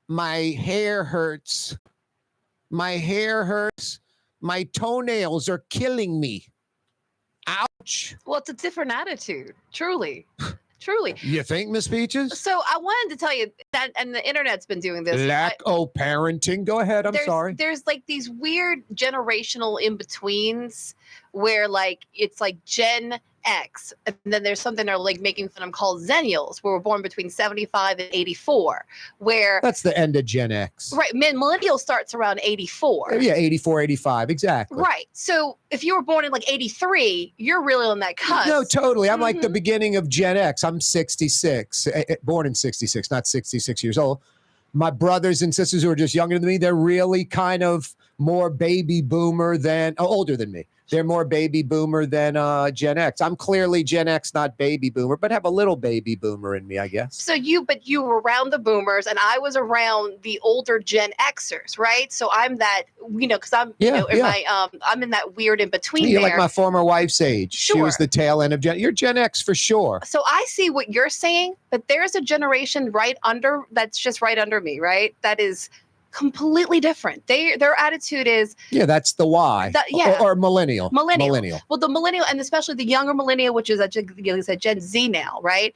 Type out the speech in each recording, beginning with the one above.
My hair hurts. My hair hurts. My toenails are killing me. Ouch. Well, it's a different attitude. Truly. Truly. You think, Miss Peaches? So I wanted to tell you that, and the internet's been doing this. Lack of parenting. Go ahead. I'm sorry. There's like these weird generational in-betweens where like it's like Gen X, and then there's something they're like making fun of called Zennials, where we're born between 75 and 84, where that's the end of Gen X. Right. Millennial starts around 84. Yeah, 84, 85, exactly. Right. So if you were born in like 83, you're really on that cusp. No, totally. I'm like the beginning of Gen X. I'm 66, born in 66, not 66 years old. My brothers and sisters who are just younger than me, they're really kind of more baby boomer than, older than me. They're more baby boomer than Gen X. I'm clearly Gen X, not baby boomer, but have a little baby boomer in me, I guess. So you were around the boomers, and I was around the older Gen Xers, right? So I'm that, because I'm, I'm in that weird in between. You're there. like my former wife's age. Sure. She was the tail end of You're Gen X for sure. So I see what you're saying, but there's a generation that's just right under me, right? That is completely different. Their attitude is that's the Y. Or millennial. Millennial. Well, the millennial, and especially the younger millennial, which is Gen Z now, right?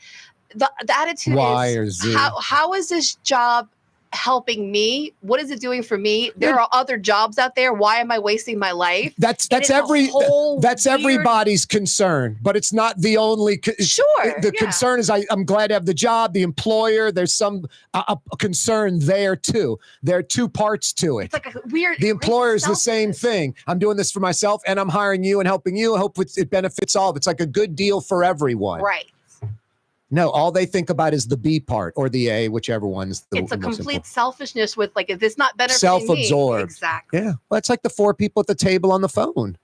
The attitude Y is or Z. How is this job helping me? What is it doing for me? There are other jobs out there. Why am I wasting my life? That's everybody's concern, but it's not the only. Concern is I'm glad to have the job. The employer, there's some a concern there too. There are two parts to it. It's like a weird. The employer is the same thing. I'm doing this for myself, and I'm hiring you and helping you. I hope it benefits all. It's like a good deal for everyone. Right. No, all they think about is the B part or the A, whichever one's the It's a complete selfishness with like, if it's not benefiting self-absorbed. me. Exactly. Yeah. Well, it's like the four people at the table on the phone.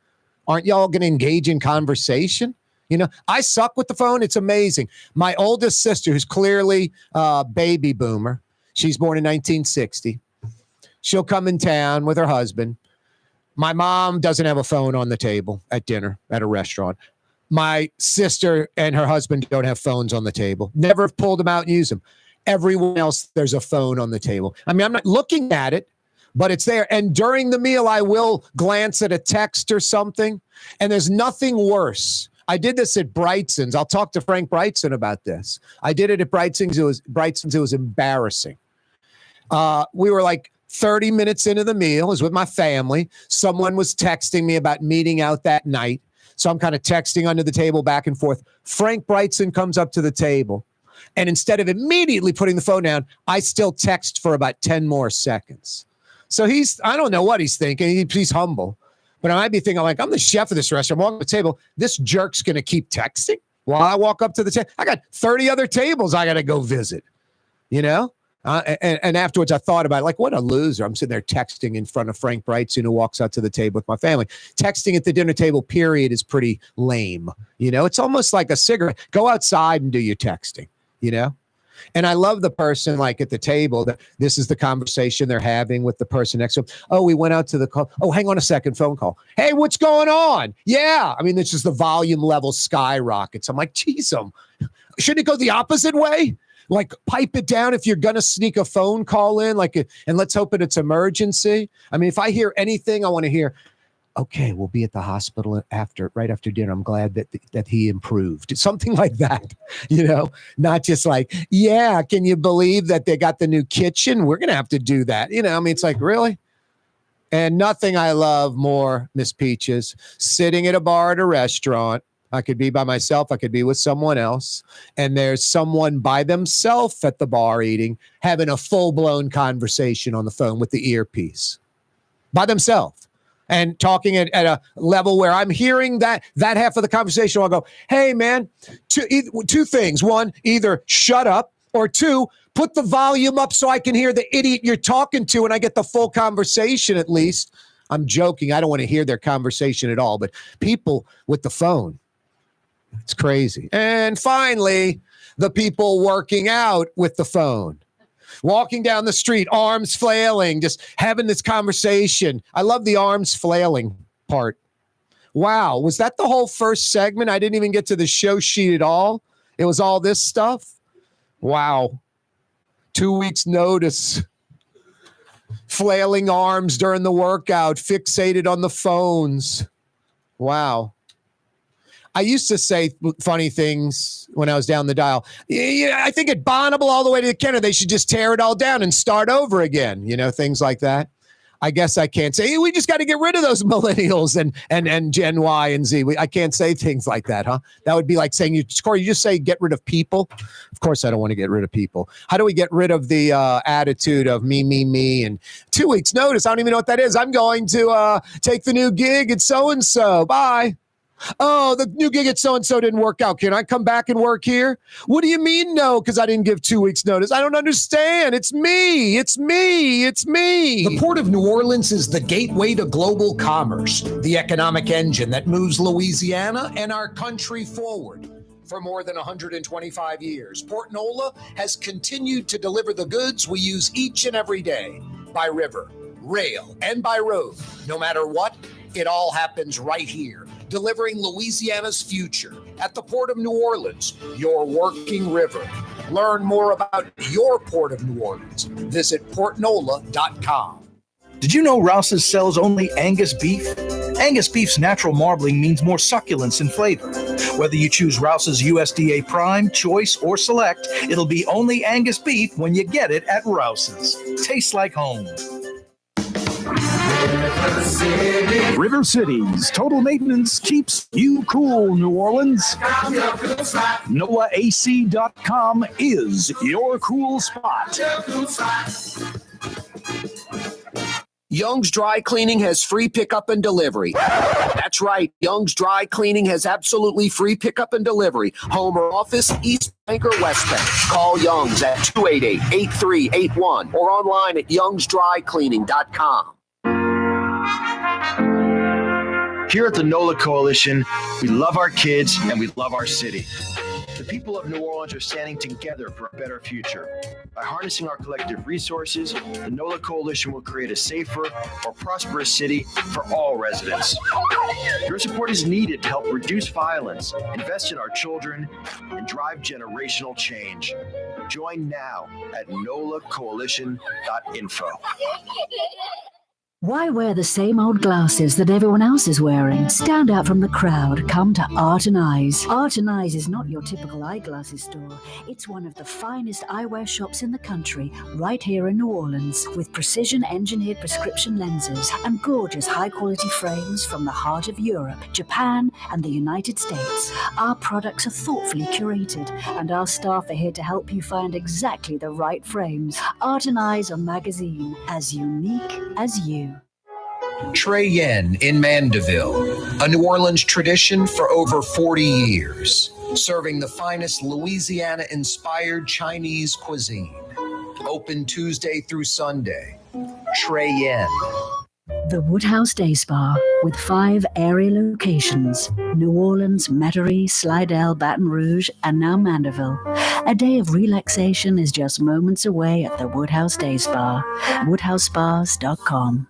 Aren't y'all going to engage in conversation? I suck with the phone. It's amazing. My oldest sister, who's clearly a baby boomer, she's born in 1960. She'll come in town with her husband. My mom doesn't have a phone on the table at dinner at a restaurant. My sister and her husband don't have phones on the table. Never have pulled them out and used them. Everyone else, there's a phone on the table. I mean, I'm not looking at it, but it's there. And during the meal, I will glance at a text or something. And there's nothing worse. I did this at Brightson's. I'll talk to Frank Brightson about this. I did it at Brightson's. It was embarrassing. We were like 30 minutes into the meal. It was with my family. Someone was texting me about meeting out that night. So I'm kind of texting under the table back and forth. Frank Brightson comes up to the table. And instead of immediately putting the phone down, I still text for about 10 more seconds. So I don't know what he's thinking. He's humble. But I might be thinking, like, I'm the chef of this restaurant. I'm walking to the table. This jerk's going to keep texting while I walk up to the table. I got 30 other tables I got to go visit, And afterwards, I thought about it, like, what a loser. I'm sitting there texting in front of Frank Brightson, who walks out to the table with my family. Texting at the dinner table, period, is pretty lame. It's almost like a cigarette. Go outside and do your texting, And I love the person, like, at the table, that this is the conversation they're having with the person next to them. Oh, we went out to the call. Oh, hang on a second, phone call. Hey, what's going on? Yeah. I mean, it's just the volume level skyrockets. I'm like, geez, shouldn't it go the opposite way? Like, pipe it down if you're going to sneak a phone call in, and let's hope it's emergency. I mean, if I hear anything, I want to hear, okay, we'll be at the hospital right after dinner. I'm glad that he improved. Something like that, not just like, yeah, can you believe that they got the new kitchen? We're going to have to do that. I mean, it's like, really? And nothing I love more, Miss Peaches, sitting at a bar at a restaurant. I could be by myself. I could be with someone else. And there's someone by themselves at the bar eating, having a full-blown conversation on the phone with the earpiece. By themselves. And talking at a level where I'm hearing that half of the conversation. I'll go, hey, man, two things. One, either shut up, or two, put the volume up so I can hear the idiot you're talking to and I get the full conversation at least. I'm joking. I don't want to hear their conversation at all. But people with the phone, it's crazy. And finally, the people working out with the phone. Walking down the street, arms flailing, just having this conversation. I love the arms flailing part. Wow. Was that the whole first segment? I didn't even get to the show sheet at all. It was all this stuff. Wow. 2 weeks notice. flailing arms during the workout, fixated on the phones. Wow. I used to say funny things when I was down the dial. Yeah, I think at Bonnable all the way to the Kenner, they should just tear it all down and start over again. Things like that. I guess I can't say, hey, we just got to get rid of those millennials and Gen Y and Z. I can't say things like that, huh? That would be like saying, Corey, you just say get rid of people. Of course, I don't want to get rid of people. How do we get rid of the attitude of me, and 2 weeks notice? I don't even know what that is. I'm going to take the new gig at so-and-so. Bye. Oh, the new gig at so-and-so didn't work out. Can I come back and work here? What do you mean no? Because I didn't give 2 weeks notice. I don't understand. It's me. It's me. It's me. The Port of New Orleans is the gateway to global commerce, the economic engine that moves Louisiana and our country forward. For more than 125 years, Port Nola has continued to deliver the goods we use each and every day by river, rail, and by road. No matter what, it all happens right here, delivering Louisiana's future at the Port of New Orleans, your working river. Learn more about your Port of New Orleans. Visit portnola.com. Did you know Rouse's sells only Angus beef? Angus beef's natural marbling means more succulence and flavor. Whether you choose Rouse's USDA Prime, Choice, or Select, it'll be only Angus beef when you get it at Rouse's. Tastes like home. River City's total maintenance keeps you cool, New Orleans. NOLAAC.com is your cool spot. Young's Dry Cleaning has free pickup and delivery. That's right. Young's Dry Cleaning has absolutely free pickup and delivery. Home or office, East Bank or West Bank. Call Young's at 288-8381 or online at youngsdrycleaning.com. Here at the NOLA Coalition, we love our kids and we love our city. The people of New Orleans are standing together for a better future. By harnessing our collective resources, the NOLA Coalition will create a safer, more prosperous city for all residents. Your support is needed to help reduce violence, invest in our children, and drive generational change. Join now at nolacoalition.info. Why wear the same old glasses that everyone else is wearing? Stand out from the crowd. Come to Art and Eyes. Art and Eyes is not your typical eyeglasses store. It's one of the finest eyewear shops in the country, right here in New Orleans, with precision-engineered prescription lenses and gorgeous high-quality frames from the heart of Europe, Japan, and the United States. Our products are thoughtfully curated, and our staff are here to help you find exactly the right frames. Art and Eyes on magazine, as unique as you. Trey Yen in Mandeville, a New Orleans tradition for over 40 years, serving the finest Louisiana-inspired Chinese cuisine. Open Tuesday through Sunday. Trey Yen. The Woodhouse Day Spa, with 5 area locations: New Orleans, Metairie, Slidell, Baton Rouge, and now Mandeville. A day of relaxation is just moments away at the Woodhouse Day Spa. WoodhouseSpas.com.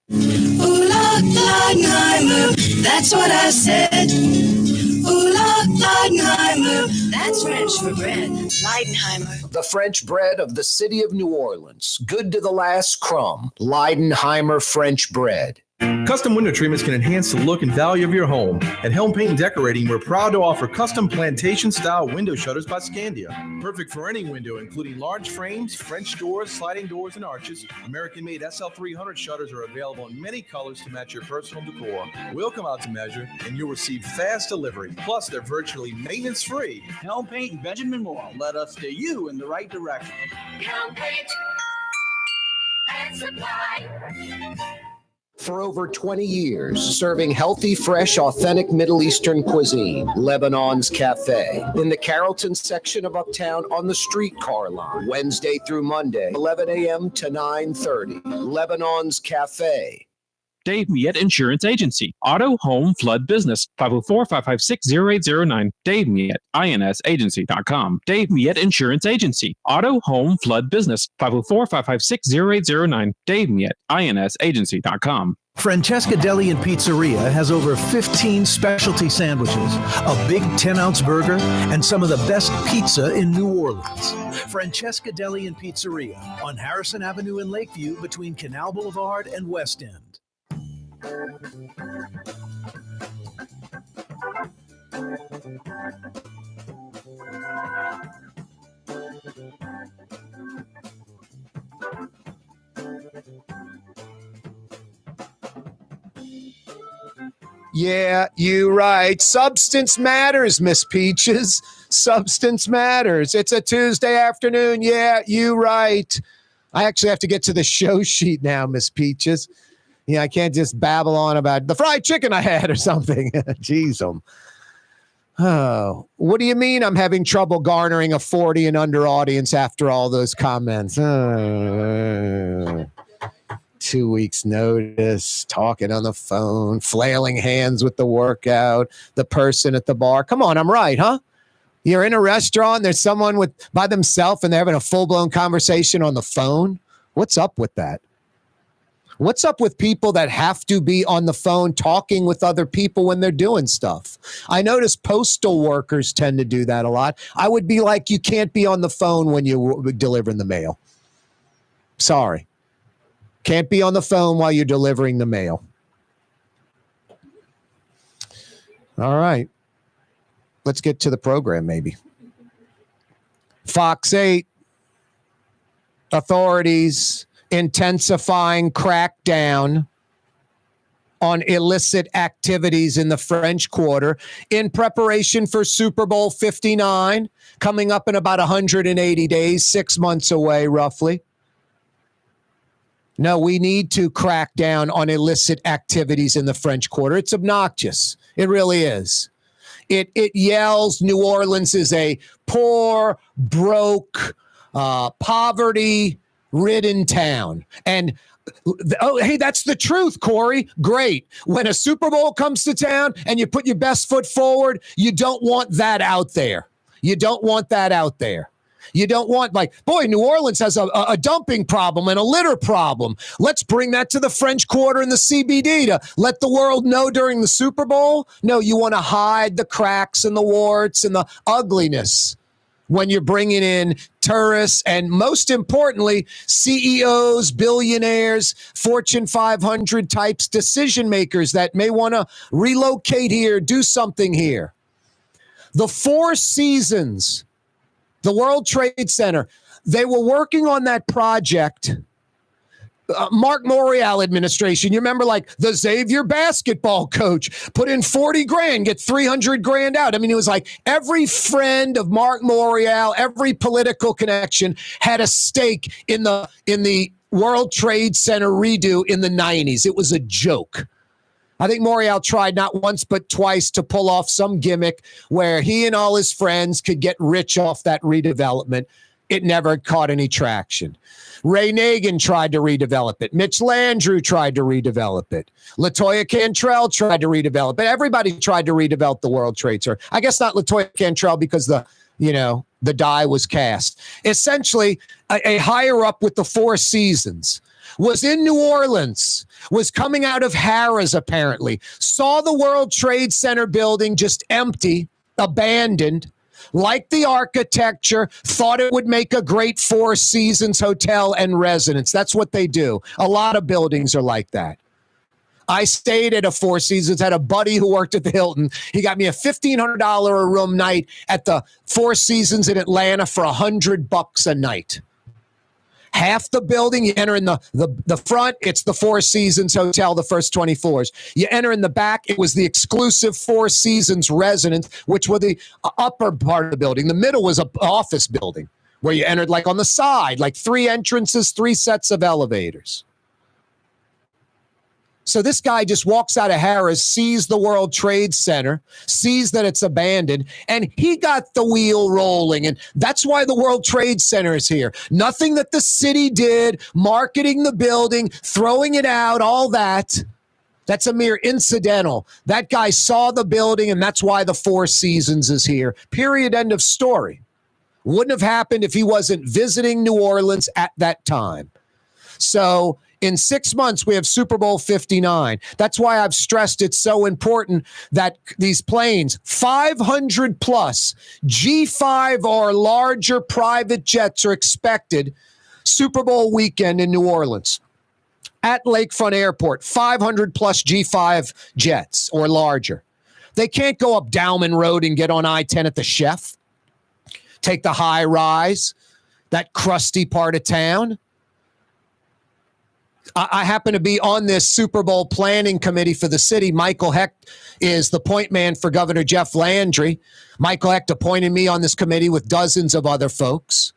Ooh la Leidenheimer, that's what I said. Ooh la Leidenheimer, that's French for bread. Leidenheimer. The French bread of the city of New Orleans. Good to the last crumb. Leidenheimer French bread. Custom window treatments can enhance the look and value of your home. At Helm Paint and Decorating, we're proud to offer custom plantation-style window shutters by Scandia. Perfect for any window, including large frames, French doors, sliding doors, and arches. American-made SL300 shutters are available in many colors to match your personal decor. We'll come out to measure, and you'll receive fast delivery. Plus, they're virtually maintenance-free. Helm Paint and Benjamin Moore led us steer you in the right direction. Helm Paint and Supply. For over 20 years, serving healthy, fresh, authentic Middle Eastern cuisine, Lebanon's Cafe. In the Carrollton section of Uptown on the streetcar line, Wednesday through Monday, 11 a.m. to 9:30. Lebanon's Cafe. Dave Miette Insurance Agency. Auto, home, flood, business. 504-556-0809. Dave Miette, INSagency.com. Dave Miette Insurance Agency. Auto, home, flood, business. 504-556-0809. Dave Miette, INSagency.com. Francesca Deli and Pizzeria has over 15 specialty sandwiches, a big 10-ounce burger, and some of the best pizza in New Orleans. Francesca Deli and Pizzeria on Harrison Avenue in Lakeview between Canal Boulevard and West End. Yeah, you right. Substance matters, Miss Peaches. Substance matters. It's a Tuesday afternoon. Yeah, you right. I actually have to get to the show sheet now, Miss Peaches. Yeah, I can't just babble on about the fried chicken I had or something. Jeez, oh, what do you mean I'm having trouble garnering a 40 and under audience after all those comments? 2 weeks notice, talking on the phone, flailing hands with the workout, the person at the bar. Come on, I'm right, huh? You're in a restaurant, there's someone by themselves and they're having a full-blown conversation on the phone. What's up with that? What's up with people that have to be on the phone talking with other people when they're doing stuff? I notice postal workers tend to do that a lot. I would be like, you can't be on the phone when you're delivering the mail. Sorry. Can't be on the phone while you're delivering the mail. All right. Let's get to the program, maybe. Fox 8. Authorities intensifying crackdown on illicit activities in the French Quarter in preparation for Super Bowl 59, coming up in about 180 days, 6 months away, roughly. No, we need to crack down on illicit activities in the French Quarter. It's obnoxious. It really is. It yells New Orleans is a poor, broke, poverty-ridden town. And, oh, hey, that's the truth, Corey. Great. When a Super Bowl comes to town and you put your best foot forward, you don't want that out there. You don't want that out there. You don't want, New Orleans has a dumping problem and a litter problem. Let's bring that to the French Quarter and the CBD to let the world know during the Super Bowl. No, you want to hide the cracks and the warts and the ugliness when you're bringing in tourists and, most importantly, CEOs, billionaires, Fortune 500 types, decision makers that may want to relocate here, do something here. The Four Seasons, the World Trade Center, they were working on that project. Mark Morial administration, you remember, the Xavier basketball coach put in 40 grand, get 300 grand out. I mean, it was like every friend of Mark Morial, every political connection had a stake in the World Trade Center redo in the 90s. It was a joke. I think Morial tried not once but twice to pull off some gimmick where he and all his friends could get rich off that redevelopment. It never caught any traction. Ray Nagin tried to redevelop it. Mitch Landrieu tried to redevelop it. LaToya Cantrell tried to redevelop it. Everybody tried to redevelop the World Trade Center. I guess not LaToya Cantrell because the die was cast. Essentially, a higher up with the Four Seasons was in New Orleans, was coming out of Harrah's apparently, saw the World Trade Center building just empty, abandoned, liked the architecture, thought it would make a great Four Seasons hotel and residence. That's what they do. A lot of buildings are like that. I stayed at a Four Seasons, had a buddy who worked at the Hilton. He got me a $1,500 a room night at the Four Seasons in Atlanta for $100 a night. Half the building, you enter in the front, it's the Four Seasons Hotel, the first 20 floors. You enter in the back, it was the exclusive Four Seasons residence, which were the upper part of the building. The middle was an office building where you entered on the side, 3 entrances, 3 sets of elevators. So this guy just walks out of Harrah's, sees the World Trade Center, sees that it's abandoned, and he got the wheel rolling. And that's why the World Trade Center is here. Nothing that the city did, marketing the building, throwing it out, all that. That's a mere incidental. That guy saw the building, and that's why the Four Seasons is here. Period. End of story. Wouldn't have happened if he wasn't visiting New Orleans at that time. So in 6 months, we have Super Bowl 59. That's why I've stressed it's so important that these planes, 500 plus G5 or larger private jets are expected Super Bowl weekend in New Orleans. At Lakefront Airport, 500 plus G5 jets or larger. They can't go up Dowman Road and get on I-10 at the Chef. Take the high rise, that crusty part of town. I happen to be on this Super Bowl planning committee for the city. Michael Hecht is the point man for Governor Jeff Landry. Michael Hecht appointed me on this committee with dozens of other folks.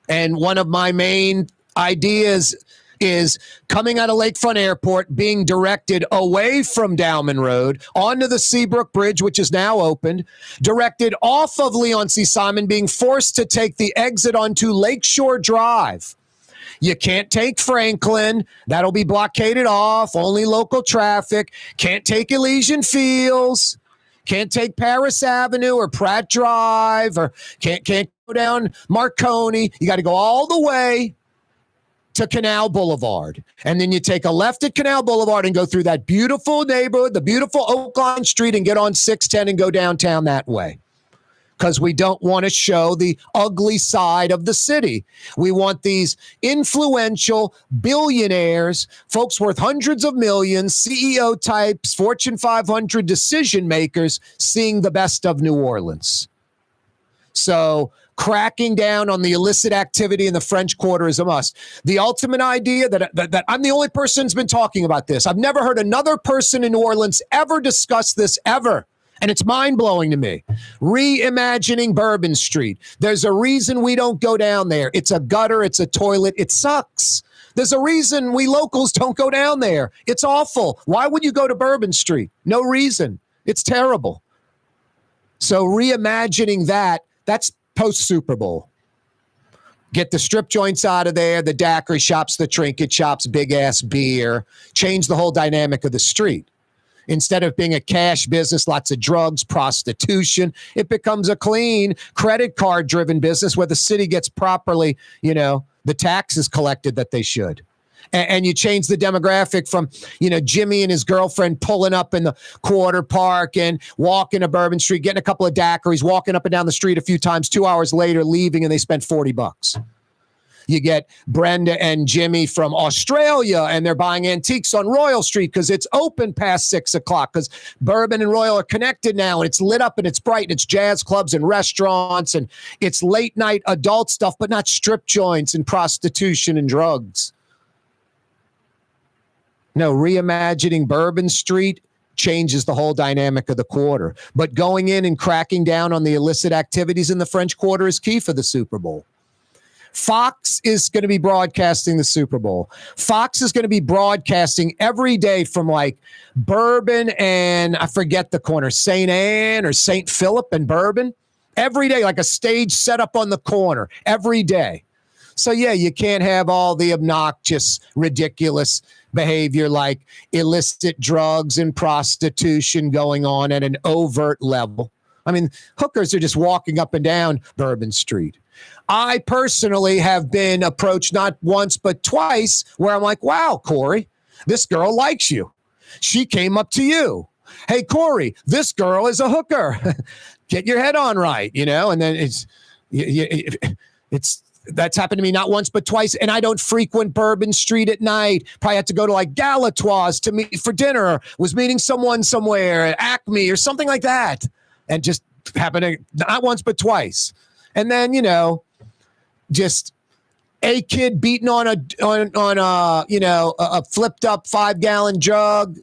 And one of my main ideas is coming out of Lakefront Airport, being directed away from Dowman Road onto the Seabrook Bridge, which is now opened, directed off of Leon C. Simon, being forced to take the exit onto Lakeshore Drive. You can't take Franklin. That'll be blockaded off. Only local traffic. Can't take Elysian Fields. Can't take Paris Avenue or Pratt Drive, or can't go down Marconi. You got to go all the way to Canal Boulevard. And then you take a left at Canal Boulevard and go through that beautiful neighborhood, the beautiful Oakline Street, and get on 610 and go downtown that way. Because we don't want to show the ugly side of the city. We want these influential billionaires, folks worth hundreds of millions, CEO types, Fortune 500 decision makers, seeing the best of New Orleans. So cracking down on the illicit activity in the French Quarter is a must. The ultimate idea that I'm the only person who's been talking about this. I've never heard another person in New Orleans ever discuss this ever. And it's mind-blowing to me. Reimagining Bourbon Street. There's a reason we don't go down there. It's a gutter. It's a toilet. It sucks. There's a reason we locals don't go down there. It's awful. Why would you go to Bourbon Street? No reason. It's terrible. So reimagining that's post-Super Bowl. Get the strip joints out of there, the daiquiri shops, the trinket shops, big-ass beer. Change the whole dynamic of the street. Instead of being a cash business, lots of drugs, prostitution, it becomes a clean credit card driven business where the city gets properly, the taxes collected that they should. And you change the demographic from, Jimmy and his girlfriend pulling up in the Quarter Park and walking to Bourbon Street, getting a couple of daiquiris, walking up and down the street a few times, 2 hours later, leaving, and they spent $40. You get Brenda and Jimmy from Australia, and they're buying antiques on Royal Street because it's open past 6 o'clock because Bourbon and Royal are connected now, and it's lit up and it's bright, and it's jazz clubs and restaurants, and it's late night adult stuff, but not strip joints and prostitution and drugs. No, reimagining Bourbon Street changes the whole dynamic of the quarter. But going in and cracking down on the illicit activities in the French Quarter is key for the Super Bowl. Fox is going to be broadcasting the Super Bowl. Fox is going to be broadcasting every day from like Bourbon and I forget the corner, St. Anne or St. Philip and Bourbon. Every day, like a stage set up on the corner every day. So, yeah, you can't have all the obnoxious, ridiculous behavior like illicit drugs and prostitution going on at an overt level. I mean, hookers are just walking up and down Bourbon Street. I personally have been approached not once, but twice where I'm like, wow, Corey, this girl likes you. She came up to you. Hey, Corey, this girl is a hooker. Get your head on right, and then that's happened to me not once, but twice. And I don't frequent Bourbon Street at night. Probably had to go to like Galatoire's to meet for dinner, or was meeting someone somewhere at Acme or something like that. And just happened to, not once, but twice. And then, just a kid beating on a flipped up 5-gallon jug,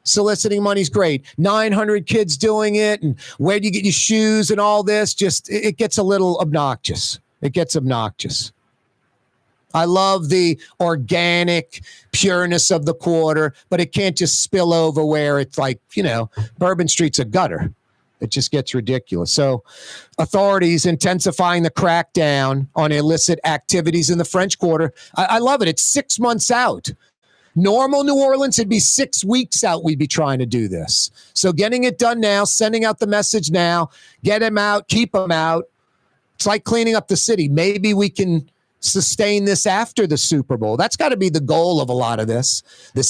soliciting money's great. 900 kids doing it. And where do you get your shoes and all this? Just, it gets a little obnoxious. It gets obnoxious. I love the organic pureness of the quarter, but it can't just spill over where it's like, Bourbon Street's a gutter. It just gets ridiculous. So authorities intensifying the crackdown on illicit activities in the French Quarter. I love it. It's 6 months out. Normal New Orleans, it'd be 6 weeks out we'd be trying to do this. So getting it done now, sending out the message now, get them out, keep them out. It's like cleaning up the city. Maybe we can sustain this after the Super Bowl. That's got to be the goal of a lot of this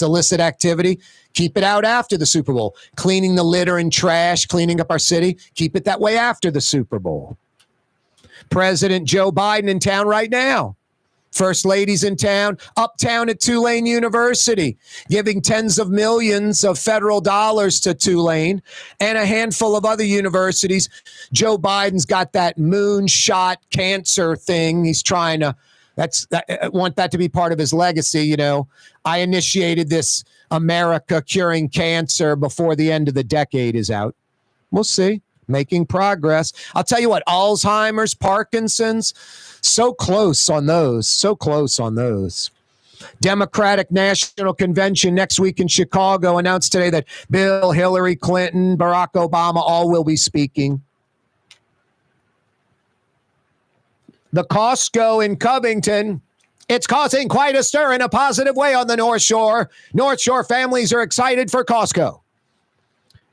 illicit activity. Keep it out after the Super Bowl. Cleaning the litter and trash, cleaning up our city. Keep it that way after the Super Bowl. President Joe Biden in town right now. First lady's in town, uptown at Tulane University, giving tens of millions of federal dollars to Tulane and a handful of other universities. Joe Biden's got that moonshot cancer thing. He's trying to, want that to be part of his legacy. You know, I initiated this America curing cancer before the end of the decade is out. We'll see. Making progress. I'll tell you what, Alzheimer's, Parkinson's, so close on those. So close on those. Democratic National Convention next week in Chicago announced today that Bill, Hillary Clinton, Barack Obama all will be speaking. The Costco in Covington, it's causing quite a stir in a positive way on the North Shore. North Shore families are excited for Costco.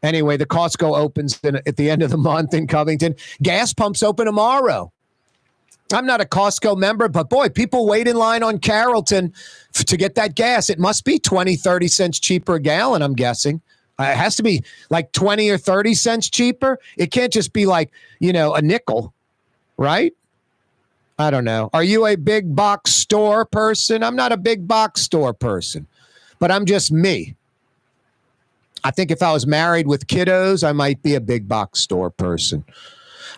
Anyway, the Costco opens at the end of the month in Covington. Gas pumps open tomorrow. I'm not a Costco member, but boy, people wait in line on Carrollton to get that gas. It must be 20, 30 cents cheaper a gallon, I'm guessing. It has to be like 20 or 30 cents cheaper. It can't just be like, a nickel, right? I don't know. Are you a big box store person? I'm not a big box store person, but I'm just me. I think if I was married with kiddos, I might be a big box store person.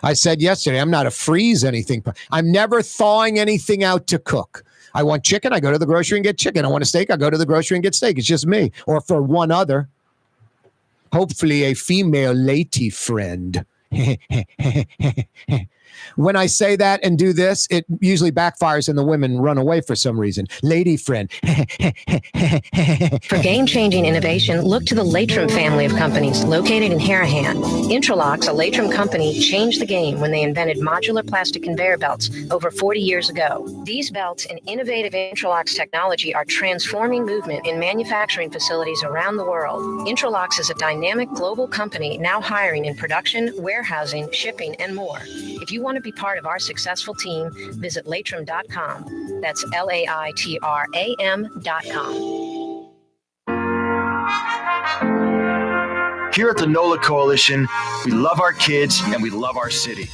I said yesterday, I'm not a freeze anything. I'm never thawing anything out to cook. I want chicken, I go to the grocery and get chicken. I want a steak, I go to the grocery and get steak. It's just me. Or for one other, hopefully a female lady friend. When I say that and do this, it usually backfires and the women run away for some reason. Lady friend. For game-changing innovation, look to the Latrim family of companies located in Harahan. Intralocks, a Latrim company, changed the game when they invented modular plastic conveyor belts over 40 years ago. These belts and innovative Intralocks technology are transforming movement in manufacturing facilities around the world. Intralocks is a dynamic global company now hiring in production, warehousing, shipping, and more. If you want to be part of our successful team, visit Latrim.com. That's LAITRAM.com. Here at the NOLA Coalition, we love our kids and we love our city.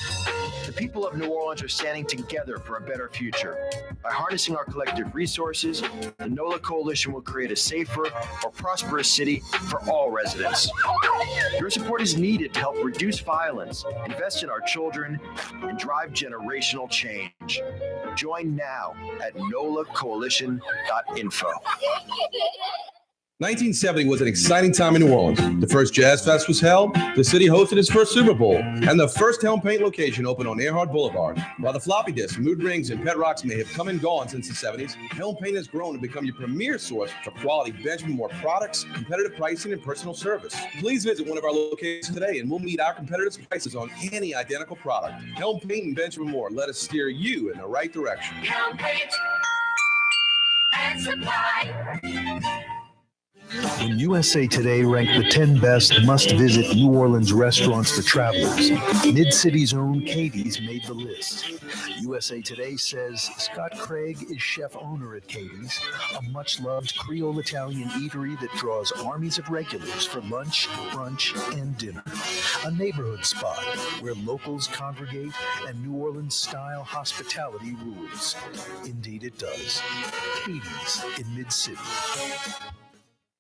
The people of New Orleans are standing together for a better future. By harnessing our collective resources, the NOLA Coalition will create a safer, more prosperous city for all residents. Your support is needed to help reduce violence, invest in our children, and drive generational change. Join now at nolacoalition.info. 1970 was an exciting time in New Orleans. The first Jazz Fest was held, the city hosted its first Super Bowl, and the first Helm Paint location opened on Earhart Boulevard. While the floppy disks, mood rings, and pet rocks may have come and gone since the 70s, Helm Paint has grown to become your premier source for quality Benjamin Moore products, competitive pricing, and personal service. Please visit one of our locations today, and we'll meet our competitors' prices on any identical product. Helm Paint and Benjamin Moore, let us steer you in the right direction. Helm Paint and Supply. When USA Today ranked the 10 best must-visit New Orleans restaurants for travelers, Mid-City's own Katie's made the list. USA Today says Scott Craig is chef-owner at Katie's, a much-loved Creole Italian eatery that draws armies of regulars for lunch, brunch, and dinner. A neighborhood spot where locals congregate and New Orleans-style hospitality rules. Indeed it does. Katie's in Mid-City.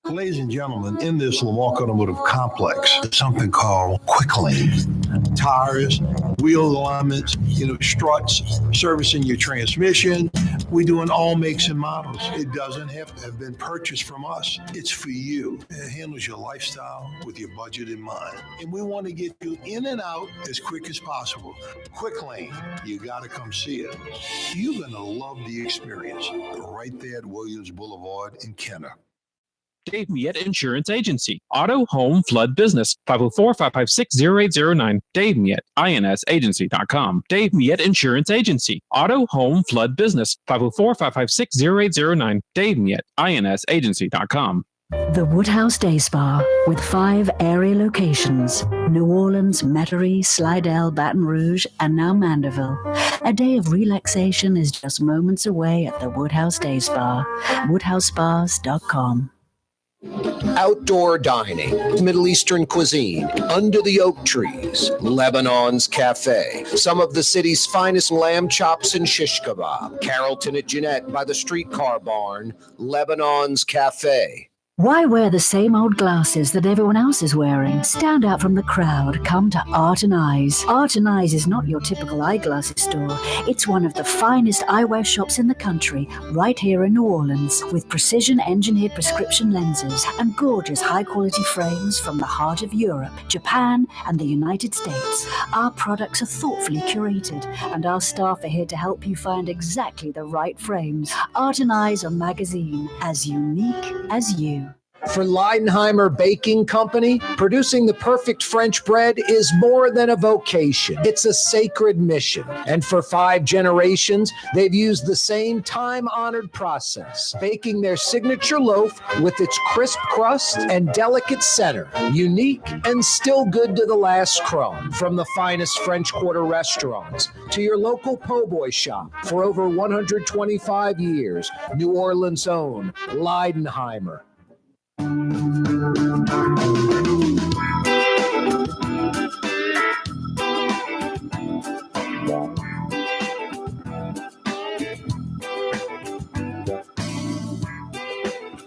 Ladies and gentlemen, in this Lamar Automotive Complex, something called Quick Lane. Tires, wheel alignments, struts, servicing your transmission. We're doing all makes and models. It doesn't have to have been purchased from us. It's for you. It handles your lifestyle with your budget in mind. And we want to get you in and out as quick as possible. Quick Lane, you got to come see it. You're going to love the experience right there at Williams Boulevard in Kenner. Dave Miette Insurance Agency. Auto, home, flood, business. 504-556-0809. Dave Miette, insagency.com. Dave Miette Insurance Agency. Auto, home, flood, business. 504-556-0809. Dave Miette, insagency.com. The Woodhouse Day Spa, with 5 area locations: New Orleans, Metairie, Slidell, Baton Rouge, and now Mandeville. A day of relaxation is just moments away at the Woodhouse Day Spa. WoodhouseSpas.com. Outdoor dining, Middle Eastern cuisine, under the oak trees, Lebanon's Cafe, some of the city's finest lamb chops and shish kebab, Carrollton at Jeanette by the streetcar barn, Lebanon's Cafe. Why wear the same old glasses that everyone else is wearing? Stand out from the crowd. Come to Art and Eyes. Art and Eyes is not your typical eyeglasses store. It's one of the finest eyewear shops in the country, right here in New Orleans, with precision-engineered prescription lenses and gorgeous high-quality frames from the heart of Europe, Japan, and the United States. Our products are thoughtfully curated, and our staff are here to help you find exactly the right frames. Art and Eyes on magazine, as unique as you. For Leidenheimer Baking Company, producing the perfect French bread is more than a vocation. It's a sacred mission. And for 5 generations, they've used the same time-honored process, baking their signature loaf with its crisp crust and delicate center, unique and still good to the last crumb. From the finest French Quarter restaurants to your local po' boy shop, for over 125 years, New Orleans' own Leidenheimer.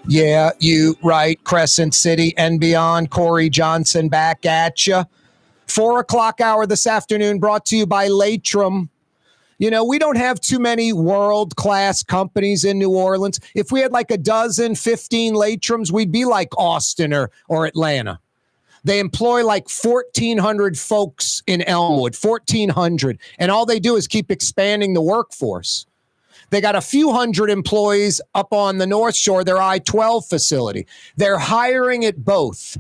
Yeah, you right. Crescent City and beyond. Corey Johnson back at you. 4 o'clock hour this afternoon brought to you by Latrim. You know, we don't have too many world-class companies in New Orleans. If we had like a dozen, 15 Latrums, we'd be like Austin or Atlanta. They employ like 1,400 folks in Elmwood, 1,400. And all they do is keep expanding the workforce. They got a few hundred employees up on the North Shore, their I-12 facility. They're hiring at both.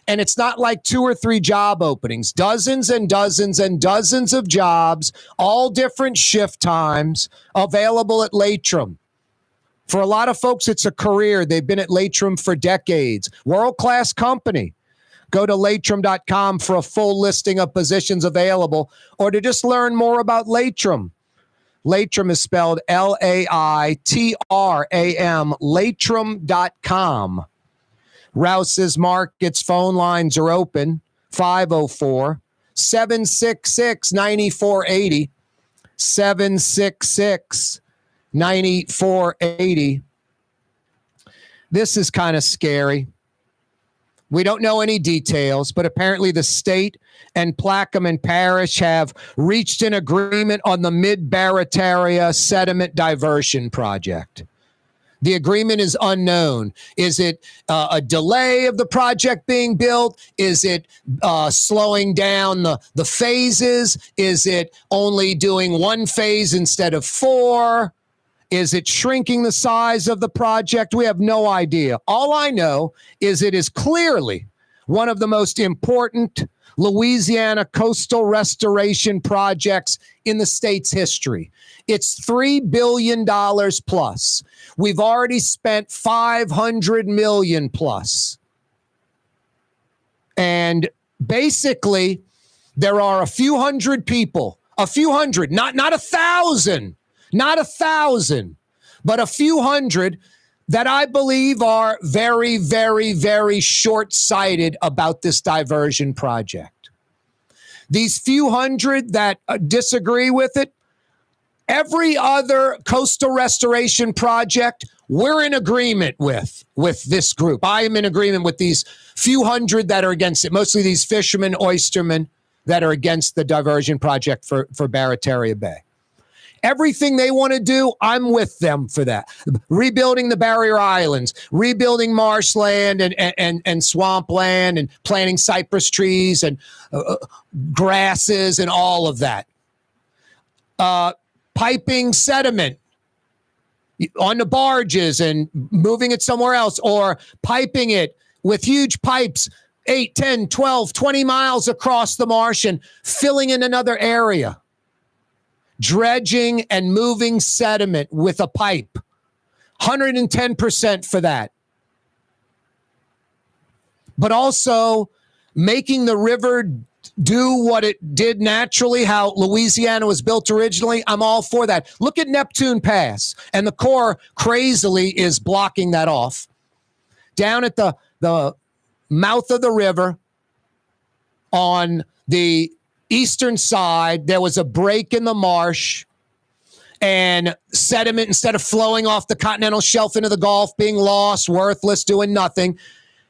And it's not like 2 or 3 job openings, dozens and dozens and dozens of jobs, all different shift times available at Latrim. For a lot of folks, it's a career. They've been at Latrim for decades. World-class company. Go to latrim.com for a full listing of positions available or to just learn more about Latrim. Latrim is spelled L-A-I-T-R-A-M, latrim.com. Rouse's Markets phone lines are open, 504-766-9480, 766-9480. This is kind of scary. We don't know any details, but apparently the state and Plaquemine Parish have reached an agreement on the Mid-Barataria Sediment Diversion Project. The agreement is unknown. Is it a delay of the project being built? Is it slowing down the phases? Is it only doing 1 phase instead of 4? Is it shrinking the size of the project? We have no idea. All I know is it is clearly one of the most important Louisiana coastal restoration projects in the state's history. It's $3 billion plus. We've already spent $500 million plus. And basically, there are a few hundred people, not 1,000, not 1,000, but a few hundred that I believe are very, very, very short-sighted about this diversion project. These few hundred that disagree with it, every other coastal restoration project, we're in agreement with this group. I am in agreement with these few hundred that are against it, mostly these fishermen, oystermen that are against the diversion project for Barataria Bay. Everything they want to do, I'm with them for that. Rebuilding the barrier islands, rebuilding marshland and swampland and planting cypress trees and grasses and all of that. Piping sediment on the barges and moving it somewhere else, or piping it with huge pipes 8, 10, 12, 20 miles across the marsh and filling in another area. Dredging and moving sediment with a pipe. 110% for that. but also making the river do what it did naturally, how Louisiana was built originally. I'm all for that. Look at Neptune Pass, and the Corps crazily is blocking that off. Down at the mouth of the river on the eastern side, there was a break in the marsh, and sediment, instead of flowing off the continental shelf into the Gulf, being lost, worthless, doing nothing,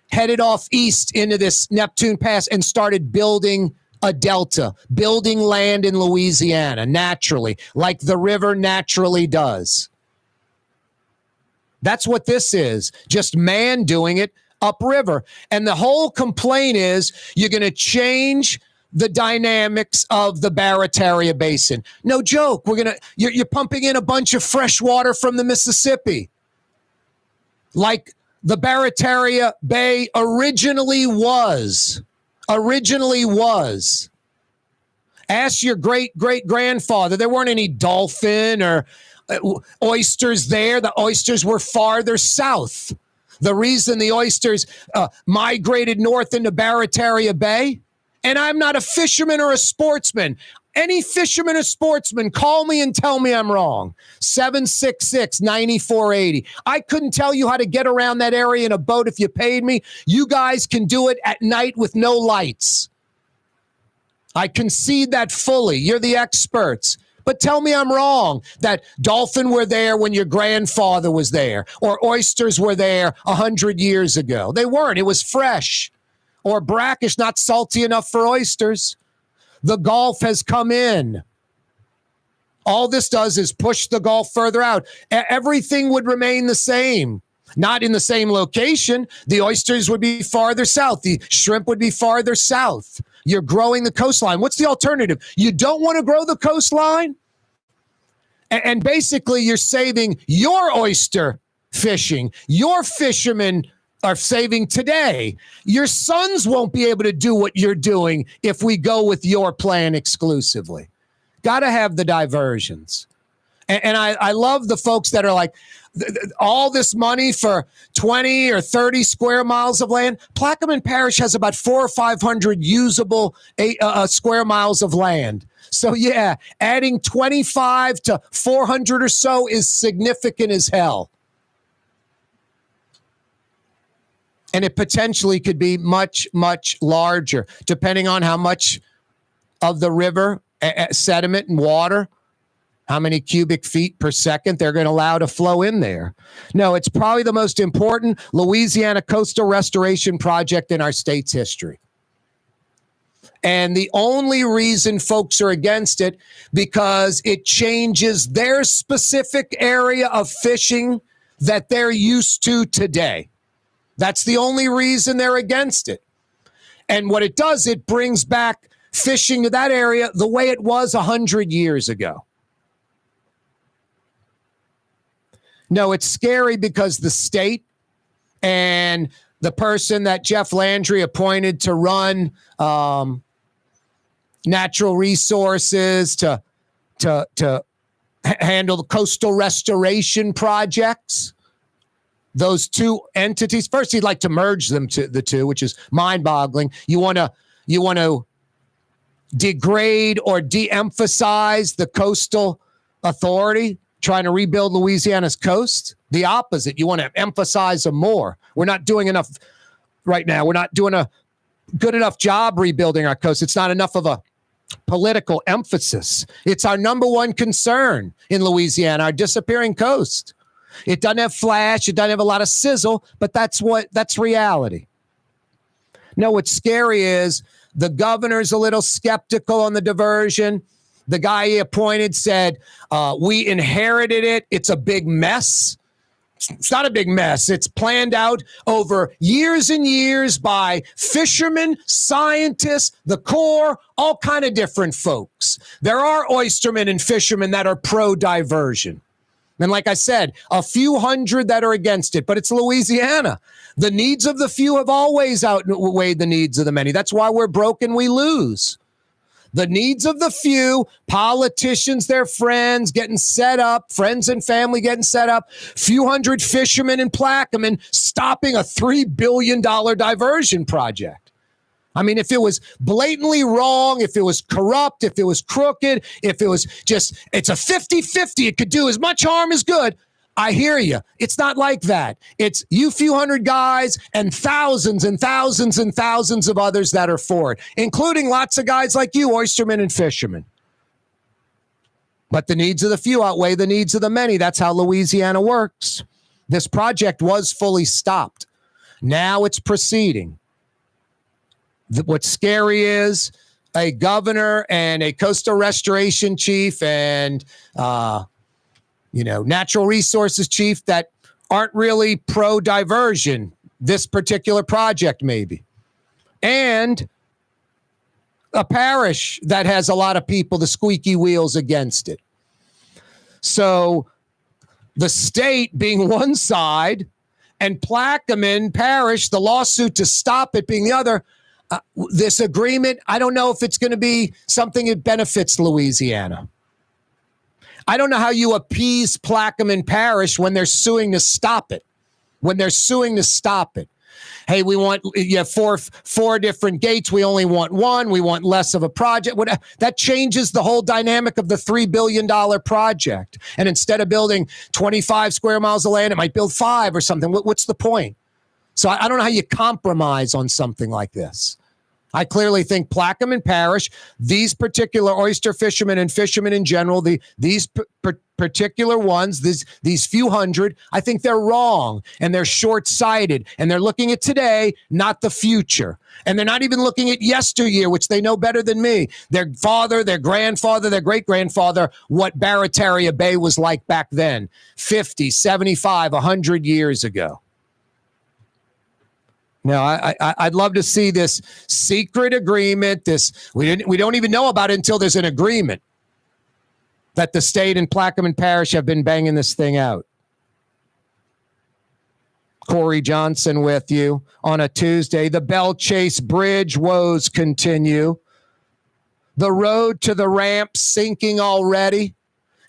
headed off east into this Neptune Pass and started building a delta, building land in Louisiana naturally, like the river naturally does. That's what this is, just man doing it upriver. And the whole complaint is you're going to change the dynamics of the Barataria Basin. No joke. You're pumping in a bunch of fresh water from the Mississippi, like the Barataria Bay originally was. Ask your great-great-grandfather. There weren't any dolphin or oysters there. The oysters were farther south. The reason the oysters migrated north into Barataria Bay, and I'm not a fisherman or a sportsman. Any fisherman or sportsman, call me and tell me I'm wrong. 766-9480. I couldn't tell you how to get around that area in a boat if you paid me. You guys can do it at night with no lights. I concede that fully. You're the experts. But tell me I'm wrong, that dolphin were there when your grandfather was there, or oysters were there 100 years ago. They weren't. It was fresh or brackish, not salty enough for oysters. The Gulf has come in. All this does is push the Gulf further out. Everything would remain the same. Not in the same location. The oysters would be farther south. The shrimp would be farther south. You're growing the coastline. What's the alternative? You don't want to grow the coastline? And basically, you're saving your oyster fishing. Your fishermen are saving today. Your sons won't be able to do what you're doing if we go with your plan exclusively. Got to have the diversions. And I love the folks that are like, all this money for 20 or 30 square miles of land. Plaquemine Parish has about 400 or 500 usable square miles of land. So yeah, adding 25 to 400 or so is significant as hell. And it potentially could be much, much larger, depending on how much of the river sediment and water, how many cubic feet per second they're going to allow to flow in there. No, it's probably the most important Louisiana coastal restoration project in our state's history. And the only reason folks are against it, because it changes their specific area of fishing that they're used to today. That's the only reason they're against it. And what it does, it brings back fishing to that area the way it was 100 years ago. No, it's scary because the state and the person that Jeff Landry appointed to run natural resources to handle the coastal restoration projects, those two entities. First, he'd like to merge them to the two, which is mind-boggling. You want to degrade or de-emphasize the coastal authority trying to rebuild Louisiana's coast? The opposite. You want to emphasize them more. We're not doing enough right now. We're not doing a good enough job rebuilding our coast. It's not enough of a political emphasis. It's our number one concern in Louisiana, our disappearing coast. It doesn't have flash. It doesn't have a lot of sizzle, but that's reality. No, what's scary is the governor's a little skeptical on the diversion. The guy he appointed said, we inherited it. It's a big mess. It's not a big mess. It's planned out over years and years by fishermen, scientists, the Corps, all kind of different folks. There are oystermen and fishermen that are pro-diversion. And like I said, a few hundred that are against it, but it's Louisiana. The needs of the few have always outweighed the needs of the many. That's why we're broke and we lose. The needs of the few, politicians, their friends getting set up, friends and family getting set up, few hundred fishermen in Plaquemine stopping a $3 billion diversion project. I mean, if it was blatantly wrong, if it was corrupt, if it was crooked, if it was just, it's a 50-50, it could do as much harm as good. I hear you. It's not like that. It's you few hundred guys and thousands and thousands and thousands of others that are for it, including lots of guys like you, oystermen and fishermen. But the needs of the few outweigh the needs of the many. That's how Louisiana works. This project was fully stopped. Now it's proceeding. What's scary is a governor and a coastal restoration chief and natural resources chief that aren't really pro-diversion, this particular project maybe. And a parish that has a lot of people, the squeaky wheels against it. So the state being one side and Plaquemine Parish, the lawsuit to stop it being the other, this agreement, I don't know if it's going to be something that benefits Louisiana. I don't know how you appease Plaquemine Parish when they're suing to stop it. Hey, we want four different gates. We only want one. We want less of a project. That changes the whole dynamic of the $3 billion project. And instead of building 25 square miles of land, it might build 5 or something. What's the point? So I don't know how you compromise on something like this. I clearly think Plaquemine Parish, these particular oyster fishermen and fishermen in general, these particular ones, these few hundred, I think they're wrong and they're short-sighted and they're looking at today, not the future. And they're not even looking at yesteryear, which they know better than me. Their father, their grandfather, their great-grandfather, what Barataria Bay was like back then, 50, 75, 100 years ago. Now, I'd love to see this secret agreement. We don't even know about it until there's an agreement that the state and Plaquemine Parish have been banging this thing out. Corey Johnson with you on a Tuesday. The Bell Chase Bridge woes continue. The road to the ramp sinking already.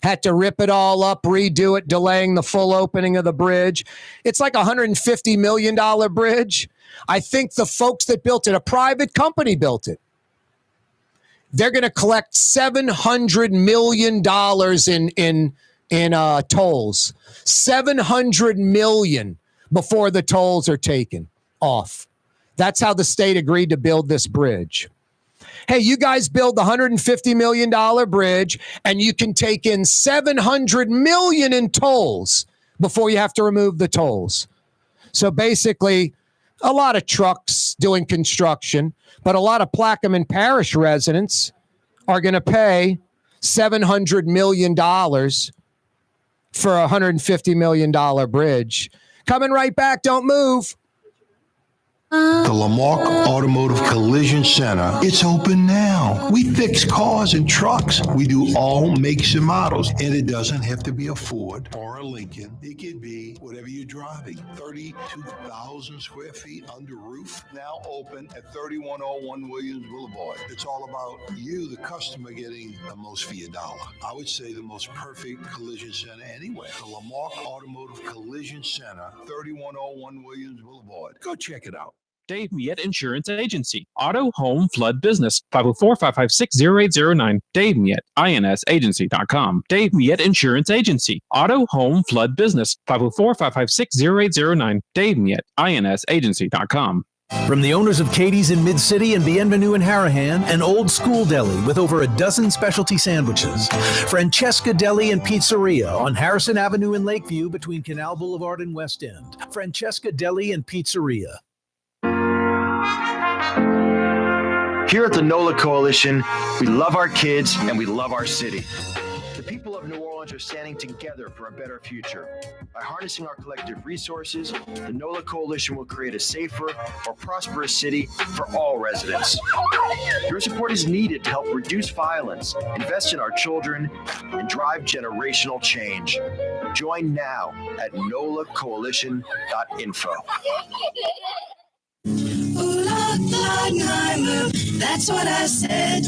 Had to rip it all up, redo it, delaying the full opening of the bridge. It's like a $150 million bridge. I think the folks that built it, a private company built it. They're going to collect $700 million in tolls. $700 million before the tolls are taken off. That's how the state agreed to build this bridge. Hey, you guys build the $150 million bridge and you can take in $700 million in tolls before you have to remove the tolls. So basically, a lot of trucks doing construction, but a lot of Plaquemine Parish residents are going to pay $700 million for a $150 million bridge. Coming right back. Don't move. The Lamarck Automotive Collision Center, it's open now. We fix cars and trucks. We do all makes and models. And it doesn't have to be a Ford or a Lincoln. It could be whatever you're driving. 32,000 square feet under roof, now open at 3101 Williams Boulevard. It's all about you, the customer, getting the most for your dollar. I would say the most perfect collision center anywhere. The Lamarck Automotive Collision Center, 3101 Williams Boulevard. Go check it out. Dave Miette Insurance Agency. Auto, home, flood, business. 504-556-0809. Dave Miette, insagency.com. Dave Miette Insurance Agency. Auto, home, flood, business. 504-556-0809. Dave Miette, insagency.com. From the owners of Katie's in Mid-City and Bienvenue in Harahan, an old school deli with over a dozen specialty sandwiches. Francesca Deli and Pizzeria on Harrison Avenue in Lakeview between Canal Boulevard and West End. Francesca Deli and Pizzeria. Here at the NOLA Coalition, we love our kids and we love our city. The people of New Orleans are standing together for a better future. By harnessing our collective resources, the NOLA Coalition will create a safer, more prosperous city for all residents. Your support is needed to help reduce violence, invest in our children, and drive generational change. Join now at nolacoalition.info. Ooh, la, la, la, la. That's what I said.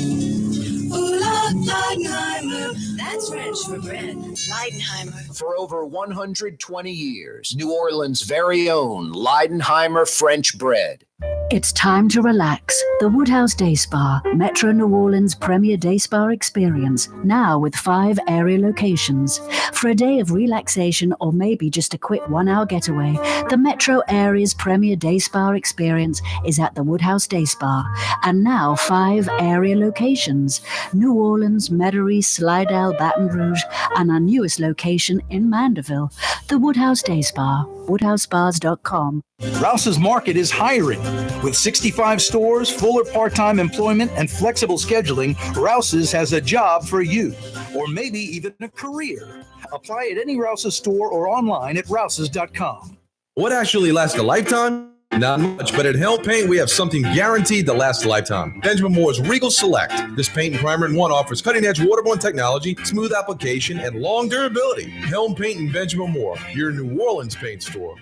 Leidenheimer, that's French for bread. Leidenheimer. For over 120 years, New Orleans' very own Leidenheimer French bread. It's time to relax. The Woodhouse Day Spa, Metro New Orleans' premier day spa experience, now with 5 area locations. For a day of relaxation or maybe just a quick 1-hour getaway, the Metro area's premier day spa experience is at the Woodhouse Day Spa. And now 5 area locations: New Orleans, Metairie, Slidell, Baton Rouge, and our newest location in Mandeville. The Woodhouse Day Spa, woodhousespas.com. Rouse's Market is hiring. With 65 stores, full or part-time employment, and flexible scheduling, Rouse's has a job for you, or maybe even a career. Apply at any Rouse's store or online at rouses.com. What actually lasts a lifetime? Not much, but at Helm Paint, we have something guaranteed to last a lifetime. Benjamin Moore's Regal Select. This paint and primer in one offers cutting-edge waterborne technology, smooth application, and long durability. Helm Paint and Benjamin Moore, your New Orleans paint store.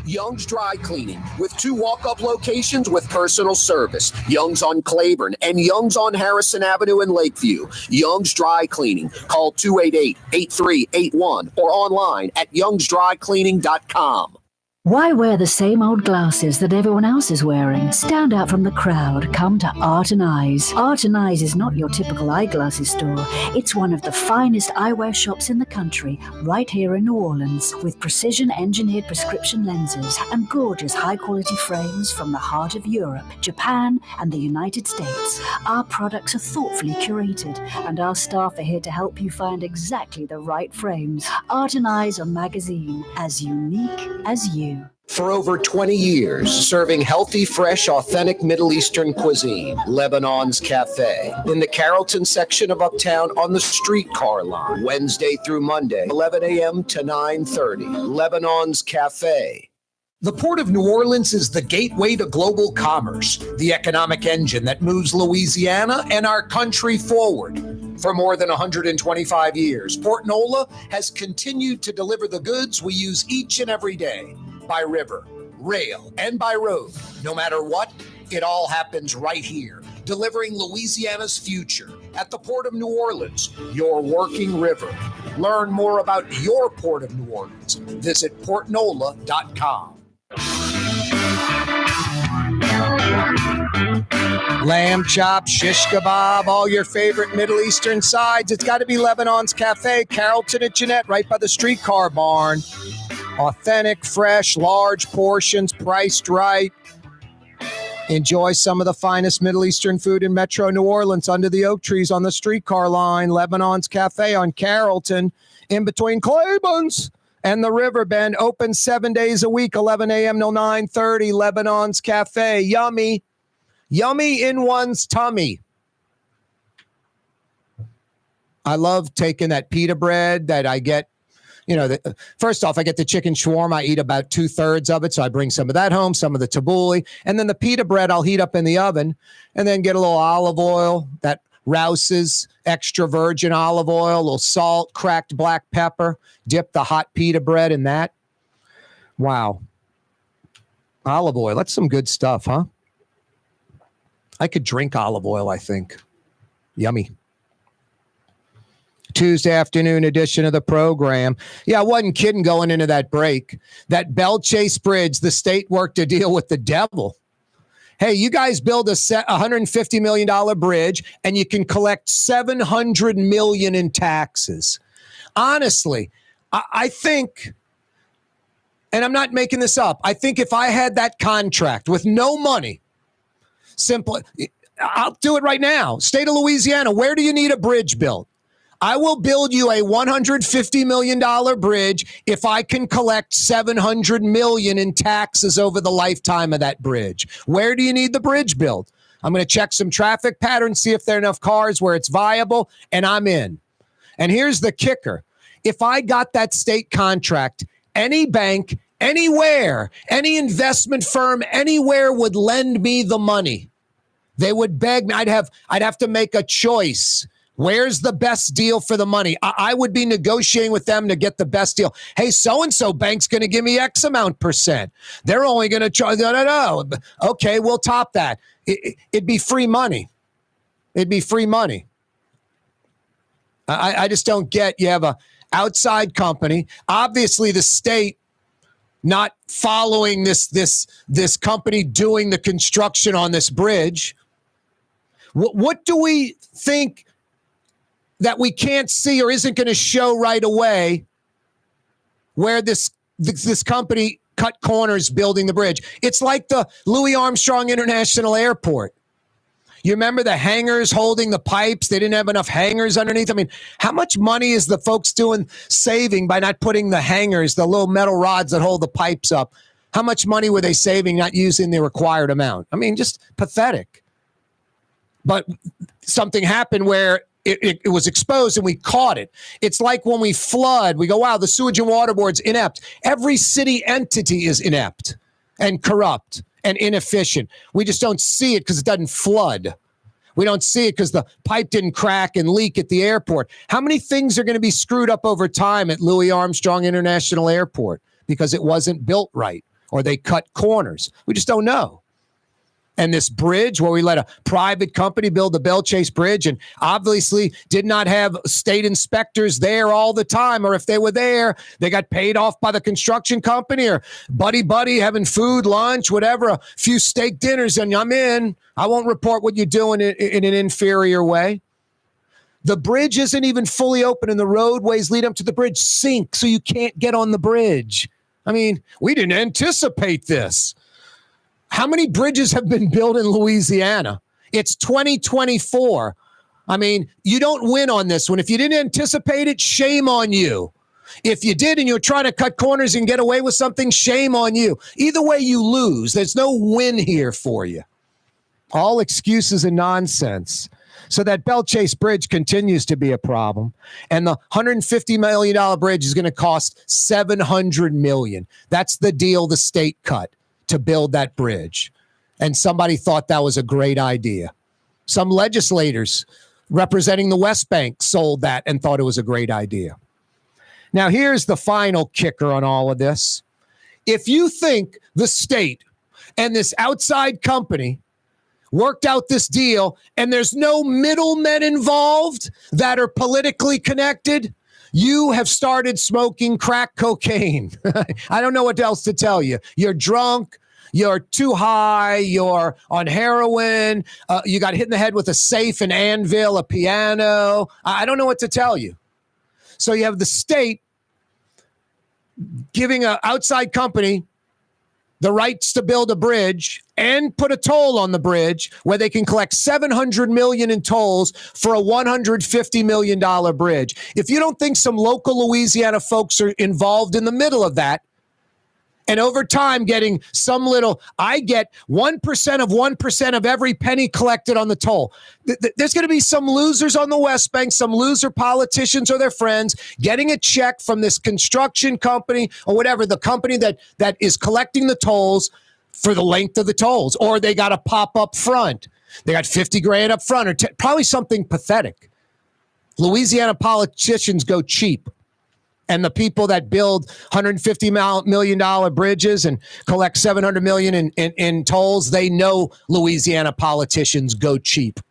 Young's Dry Cleaning, with 2 walk-up locations with personal service. Young's on Claiborne and Young's on Harrison Avenue in Lakeview. Young's Dry Cleaning. Call 288-8381 or online at youngsdrycleaning.com. Why wear the same old glasses that everyone else is wearing? Stand out from the crowd. Come to Art and Eyes. Art and Eyes is not your typical eyeglasses store. It's one of the finest eyewear shops in the country, right here in New Orleans, with precision-engineered prescription lenses and gorgeous high-quality frames from the heart of Europe, Japan, and the United States. Our products are thoughtfully curated, and our staff are here to help you find exactly the right frames. Art and Eyes are magazine, as unique as you. For over 20 years, serving healthy, fresh, authentic Middle Eastern cuisine, Lebanon's Cafe. In the Carrollton section of Uptown on the streetcar line, Wednesday through Monday, 11 a.m. to 9:30. Lebanon's Cafe. The Port of New Orleans is the gateway to global commerce, the economic engine that moves Louisiana and our country forward. For more than 125 years, Port Nola has continued to deliver the goods we use each and every day. By river, rail, and by road. No matter what, it all happens right here, delivering Louisiana's future at the Port of New Orleans, your working river. Learn more about your Port of New Orleans. Visit portnola.com. Lamb chop, shish kebab, all your favorite Middle Eastern sides. It's got to be Lebanon's Cafe, Carrollton at Jeanette, right by the streetcar barn. Authentic, fresh, large portions, priced right. Enjoy some of the finest Middle Eastern food in Metro New Orleans under the oak trees on the streetcar line. Lebanon's Cafe on Carrollton, in between Claiborne's and the Riverbend. Open 7 days a week, 11 a.m. till 9:30. Lebanon's Cafe. Yummy. Yummy in one's tummy. I love taking that pita bread that I get. You know, first off, I get the chicken shawarma. I eat about 2/3 of it. So I bring some of that home, some of the tabbouleh. And then the pita bread I'll heat up in the oven and then get a little olive oil, that Rouse's extra virgin olive oil, a little salt, cracked black pepper, dip the hot pita bread in that. Wow. Olive oil. That's some good stuff, huh? I could drink olive oil, I think. Yummy. Tuesday afternoon edition of the program. Yeah, I wasn't kidding going into that break. That Belle Chase Bridge, the state worked a deal with the devil. Hey, you guys build a $150 million bridge and you can collect $700 million in taxes. Honestly, I think, and I'm not making this up, I think if I had that contract with no money, simply, I'll do it right now. State of Louisiana, where do you need a bridge built? I will build you a $150 million bridge if I can collect $700 million in taxes over the lifetime of that bridge. Where do you need the bridge built? I'm going to check some traffic patterns, see if there are enough cars where it's viable, and I'm in. And here's the kicker. If I got that state contract, any bank, anywhere, any investment firm, anywhere would lend me the money. They would beg me. I'd have to make a choice. Where's the best deal for the money? I would be negotiating with them to get the best deal. Hey, so-and-so bank's going to give me X amount %. They're only going to charge, no. Okay, we'll top that. It'd be free money. It'd be free money. I just don't get. You have a outside company, obviously the state not following this company doing the construction on this bridge. What do we think that we can't see or isn't going to show right away where this company cut corners building the bridge? It's like the Louis Armstrong International Airport. You remember the hangars holding the pipes? They didn't have enough hangars underneath. I mean, how much money is the folks saving by not putting the hangars, the little metal rods that hold the pipes up? How much money were they saving not using the required amount? I mean, just pathetic. But something happened where it was exposed and we caught it. It's like when we flood, we go, wow, the Sewage and Water Board's inept. Every city entity is inept and corrupt and inefficient. We just don't see it because it doesn't flood. We don't see it because the pipe didn't crack and leak at the airport. How many things are going to be screwed up over time at Louis Armstrong International Airport because it wasn't built right or they cut corners? We just don't know. And this bridge where we let a private company build the Belle Chase Bridge and obviously did not have state inspectors there all the time, or if they were there, they got paid off by the construction company or buddy having food, lunch, whatever, a few steak dinners, and I'm in. I won't report what you're doing in an inferior way. The bridge isn't even fully open and the roadways lead up to the bridge sink, so you can't get on the bridge. I mean, we didn't anticipate this. How many bridges have been built in Louisiana? It's 2024. I mean, you don't win on this one. If you didn't anticipate it, shame on you. If you did and you're trying to cut corners and get away with something, shame on you. Either way, you lose. There's no win here for you. All excuses and nonsense. So that Belle Chase Bridge continues to be a problem. And the $150 million bridge is going to cost $700 million. That's the deal the state cut to build that bridge. And somebody thought that was a great idea. Some legislators representing the West Bank sold that and thought it was a great idea. Now, here's the final kicker on all of this. If you think the state and this outside company worked out this deal and there's no middlemen involved that are politically connected, you have started smoking crack cocaine. I don't know what else to tell you. You're drunk. You're too high. You're on heroin. You got hit in the head with a safe, an anvil, a piano. I don't know what to tell you. So you have the state giving an outside company the rights to build a bridge and put a toll on the bridge where they can collect $700 million in tolls for a $150 million bridge. If you don't think some local Louisiana folks are involved in the middle of that, and over time getting some little, I get 1% of 1% of every penny collected on the toll. There's going to be some losers on the West Bank, some loser politicians or their friends getting a check from this construction company or whatever, the company that is collecting the tolls for the length of the tolls, or they got to pop up front. They got 50 grand up front, or probably something pathetic. Louisiana politicians go cheap. And the people that build $150 million bridges and collect $700 million in tolls, they know Louisiana politicians go cheap.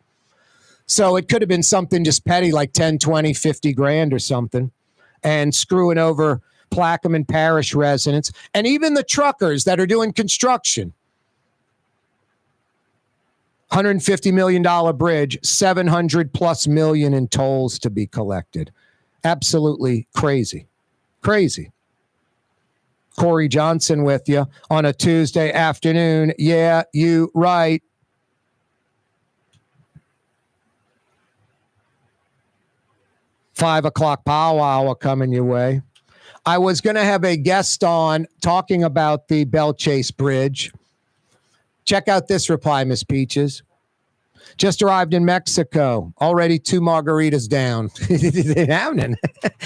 So it could have been something just petty like 10, 20, 50 grand or something, and screwing over Plaquemine Parish residents and even the truckers that are doing construction. $150 million bridge, 700 plus million in tolls to be collected. Absolutely crazy. Crazy. Corey Johnson with you on a Tuesday afternoon. Yeah, you right. $5 powwow coming your way. I was going to have a guest on talking about the Belle Chase Bridge. Check out this reply, Miss Peaches. Just arrived in Mexico. Already 2 margaritas down.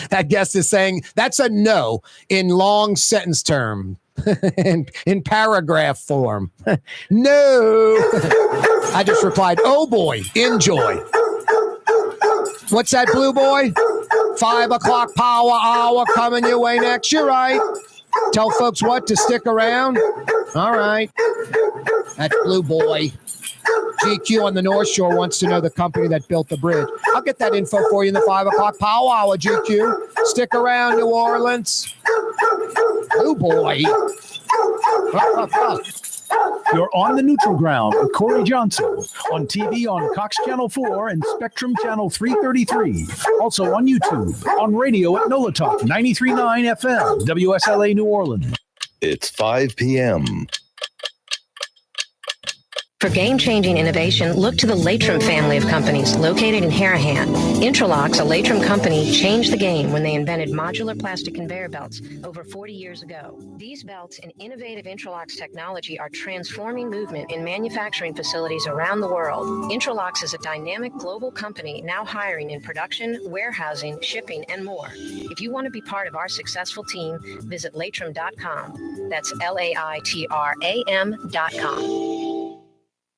That guest is saying that's a no in long sentence term, in paragraph form. No. I just replied, oh boy, enjoy. What's that, Blue Boy? 5 o'clock power hour coming your way next. You're right. Tell folks what to stick around. All right. That's Blue Boy. GQ on the North Shore wants to know the company that built the bridge. I'll get that info for you in the 5 o'clock power hour, GQ. Stick around, New Orleans. Oh, boy. You're on the neutral ground with Corey Johnson on TV on Cox Channel 4 and Spectrum Channel 333. Also on YouTube, on radio at NOLA Talk 93.9 FM, WSLA New Orleans. It's 5 p.m. For game-changing innovation, look to the Latrim family of companies located in Harahan. Intralocks, a Latrim company, changed the game when they invented modular plastic conveyor belts over 40 years ago. These belts and innovative Intralocks technology are transforming movement in manufacturing facilities around the world. Intralocks is a dynamic global company now hiring in production, warehousing, shipping, and more. If you want to be part of our successful team, visit latrim.com. That's LAITRAM.com.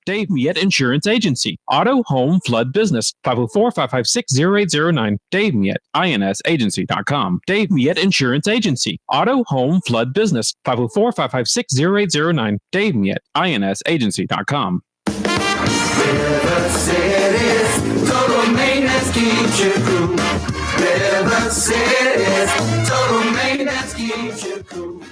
Dave Miette Insurance Agency. Auto, home, flood, business. 504-556-0809. Dave Miette, INSagency.com. Dave Miette Insurance Agency. Auto, home, flood, business. 504-556-0809. Dave Miette, INSagency.com. River City's total maintenance keeps you cool. River City's total maintenance keeps you cool.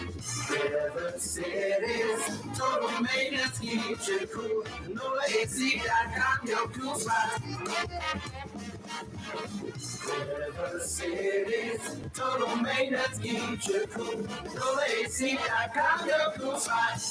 River City's total maintenance keeps you cool. NOLAAC.com, your cool spot. River City's total maintenance keeps you cool. NOLAAC.com, your cool spot.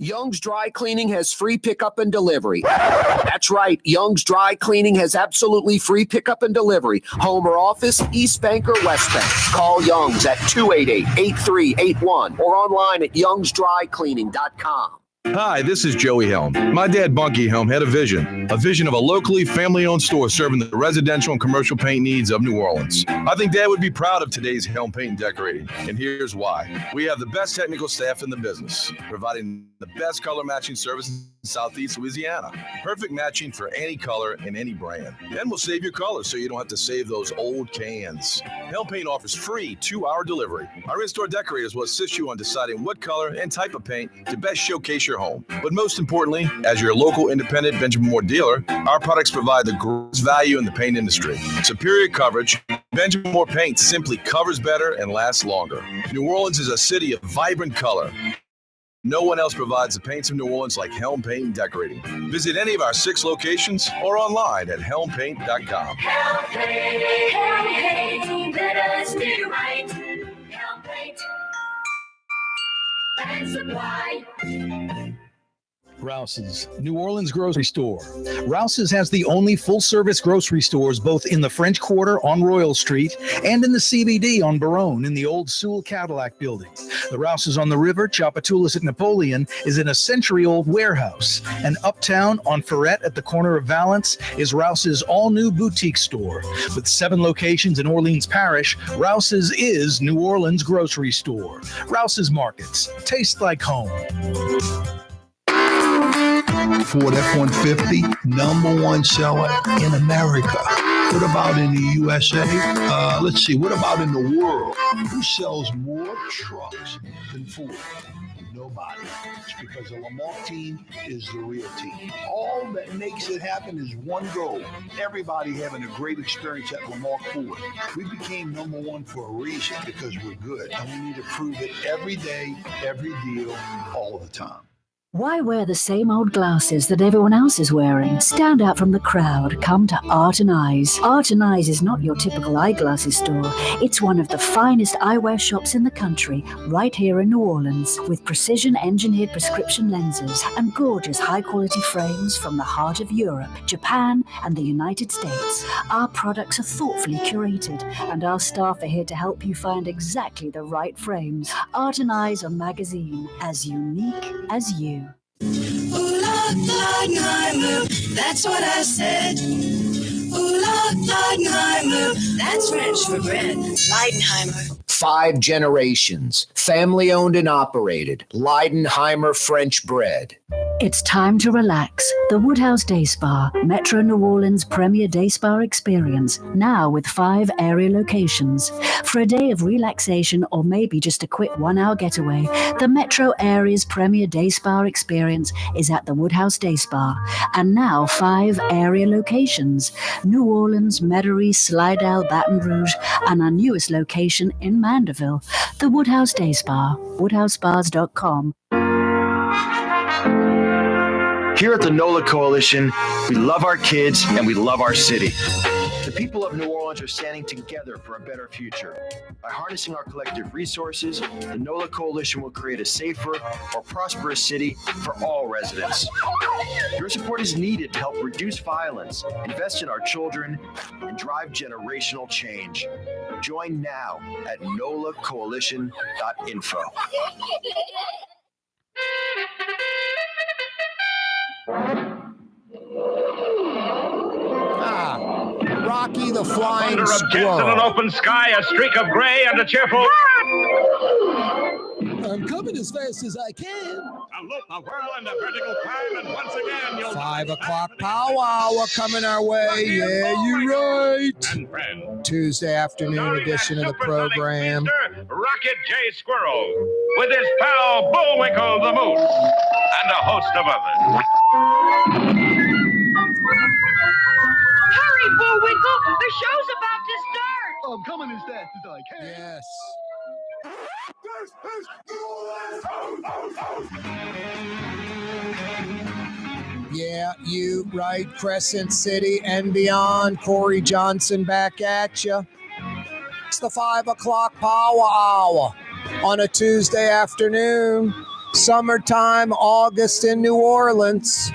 Young's Dry Cleaning has free pickup and delivery. That's right. Young's Dry Cleaning has absolutely free pickup and delivery. Home or office, East Bank or West Bank. Call Young's at 288-8381 or online at youngsdrycleaning.com. Hi, this is Joey Helm. My dad, Bunky Helm, had a vision of a locally family-owned store serving the residential and commercial paint needs of New Orleans. I think Dad would be proud of today's Helm Paint and Decorating, and here's why. We have the best technical staff in the business, providing the best color matching service in Southeast Louisiana. Perfect matching for any color and any brand. Then we'll save your colors so you don't have to save those old cans. Helm Paint offers free 2-hour delivery. Our in-store decorators will assist you on deciding what color and type of paint to best showcase your home. But most importantly, as your local independent Benjamin Moore dealer, our products provide the greatest value in the paint industry. Superior coverage. Benjamin Moore paint simply covers better and lasts longer. New Orleans is a city of vibrant color. No one else provides the paints of New Orleans like Helm Paint and Decorating. Visit any of our 6 locations or online at helmpaint.com. Helm Paint, let us do right. Helm Paint and Supply. Rouse's, New Orleans grocery store. Rouse's has the only full-service grocery stores both in the French Quarter on Royal Street and in the CBD on Baronne in the old Sewell Cadillac building. The Rouse's on the river, Tchoupitoulas at Napoleon, is in a century-old warehouse. And uptown on Ferret at the corner of Valence is Rouse's all-new boutique store. With 7 locations in Orleans Parish, Rouse's is New Orleans grocery store. Rouse's Markets. Taste like home. Ford F-150, #1 seller in America. What about in the USA? Let's see, what about in the world? Who sells more trucks than Ford? Nobody. It's because the Lamarck team is the real team. All that makes it happen is one goal. Everybody having a great experience at Lamarck Ford. We became #1 for a reason, because we're good. And we need to prove it every day, every deal, all the time. Why wear the same old glasses that everyone else is wearing? Stand out from the crowd. Come to Art and Eyes. Art and Eyes is not your typical eyeglasses store. It's one of the finest eyewear shops in the country, right here in New Orleans, with precision-engineered prescription lenses and gorgeous high-quality frames from the heart of Europe, Japan, and the United States. Our products are thoughtfully curated, and our staff are here to help you find exactly the right frames. Art and Eyes on magazine, as unique as you. Ooh, Leidenheimer, that's what I said. Ooh, Leidenheimer, that's French for bread. Leidenheimer. 5 generations, family owned and operated. Leidenheimer French bread. It's time to relax. The Woodhouse Day Spa, Metro New Orleans' premier day spa experience, now with 5 area locations. For a day of relaxation or maybe just a quick 1-hour getaway, the Metro area's premier day spa experience is at the Woodhouse Day Spa. And now 5 area locations: New Orleans, Metairie, Slidell, Baton Rouge, and our newest location in Mandeville. The Woodhouse Day Spa, woodhousespas.com. Here at the NOLA Coalition, we love our kids and we love our city. The people of New Orleans are standing together for a better future. By harnessing our collective resources, the NOLA Coalition will create a safer, more prosperous city for all residents. Your support is needed to help reduce violence, invest in our children, and drive generational change. Join now at nolacoalition.info. Rocky the Flying Thunder of jets in an Squirrel. open sky, a streak of gray, and a cheerful. I'm coming as fast as I can. A loop, a whirl, and a vertical climb, and once again you'll. 5 o'clock power hour coming our way. Yeah, you're right. Tuesday afternoon edition of the program. Rocket J. Squirrel, with his pal Bullwinkle the Moose, and a host of others. Hurry, Bullwinkle! The show's about to start! I'm coming as fast as I can. Yes. Yeah, you right. Crescent City and beyond. Corey Johnson back at you. It's the 5 o'clock power hour on a Tuesday afternoon. Summertime, August in New Orleans.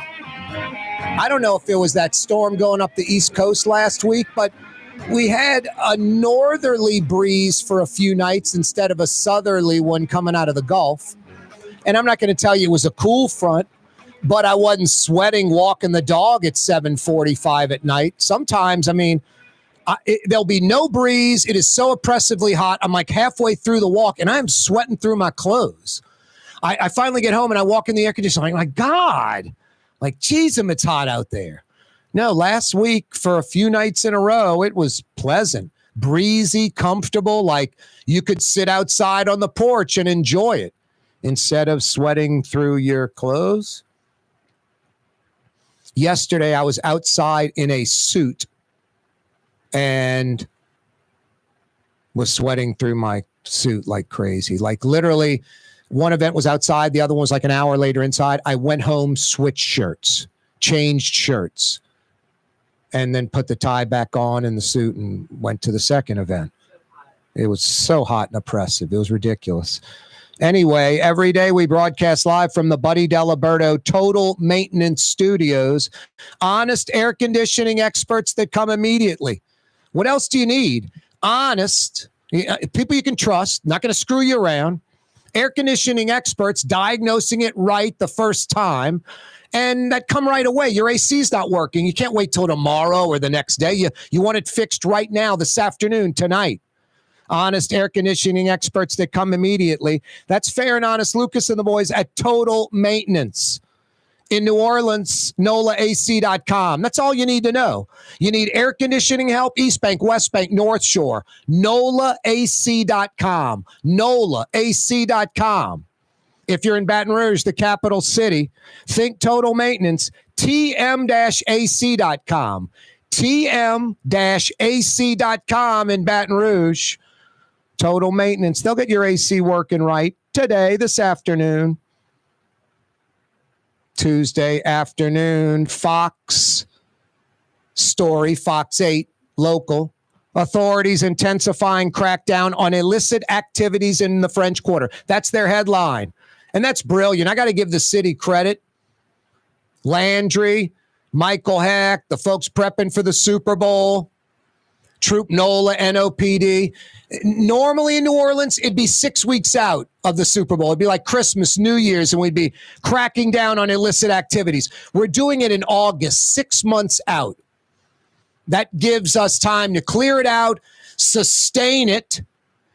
I don't know if it was that storm going up the East Coast last week, but we had a northerly breeze for a few nights instead of a southerly one coming out of the Gulf. And I'm not going to tell you it was a cool front, but I wasn't sweating walking the dog at 7:45 at night. Sometimes, there'll be no breeze. It is so oppressively hot. I'm like halfway through the walk, and I'm sweating through my clothes. I finally get home, and I walk in the air conditioner. I'm like, God. Like, geez, it's hot out there. No, last week for a few nights in a row, it was pleasant, breezy, comfortable. Like you could sit outside on the porch and enjoy it instead of sweating through your clothes. Yesterday, I was outside in a suit and was sweating through my suit like crazy. Like literally, one event was outside. The other one was like an hour later inside. I went home, switched shirts, changed shirts, and then put the tie back on in the suit and went to the second event. It was so hot and oppressive. It was ridiculous. Anyway, every day we broadcast live from the Buddy Diliberto Total Maintenance Studios. Honest air conditioning experts that come immediately. What else do you need? Honest people you can trust, not going to screw you around. Air conditioning experts diagnosing it right the first time, and that come right away. Your AC's not working. You can't wait till tomorrow or the next day. You want it fixed right now, this afternoon, tonight. Honest air conditioning experts that come immediately. That's Fair and Honest Lucas and the boys at Total Maintenance. In New Orleans, NOLAAC.com. That's all you need to know. You need air conditioning help, East Bank, West Bank, North Shore, NOLAAC.com, NOLAAC.com. If you're in Baton Rouge, the capital city, think Total Maintenance, TM-AC.com, TM-AC.com in Baton Rouge. Total Maintenance. They'll get your AC working right today, this afternoon. Tuesday afternoon, Fox story, Fox 8, local. Authorities intensifying crackdown on illicit activities in the French Quarter. That's their headline. And that's brilliant. I got to give the city credit. Landry, Michael Heck, the folks prepping for the Super Bowl, Troop NOLA, NOPD. Normally in New Orleans, it'd be 6 weeks out of the Super Bowl. It'd be like Christmas, New Year's, and we'd be cracking down on illicit activities. We're doing it in August, 6 months out. That gives us time to clear it out, sustain it,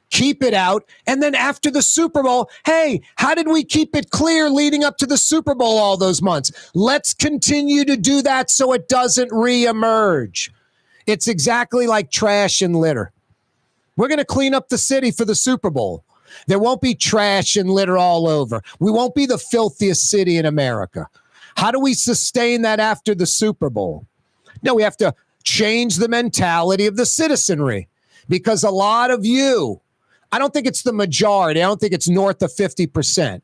keep it out. And then after the Super Bowl, hey, how did we keep it clear leading up to the Super Bowl all those months? Let's continue to do that so it doesn't reemerge. It's exactly like trash and litter. We're going to clean up the city for the Super Bowl. There won't be trash and litter all over. We won't be the filthiest city in America. How do we sustain that after the Super Bowl? No, we have to change the mentality of the citizenry, because a lot of you, I don't think it's the majority. I don't think it's north of 50%,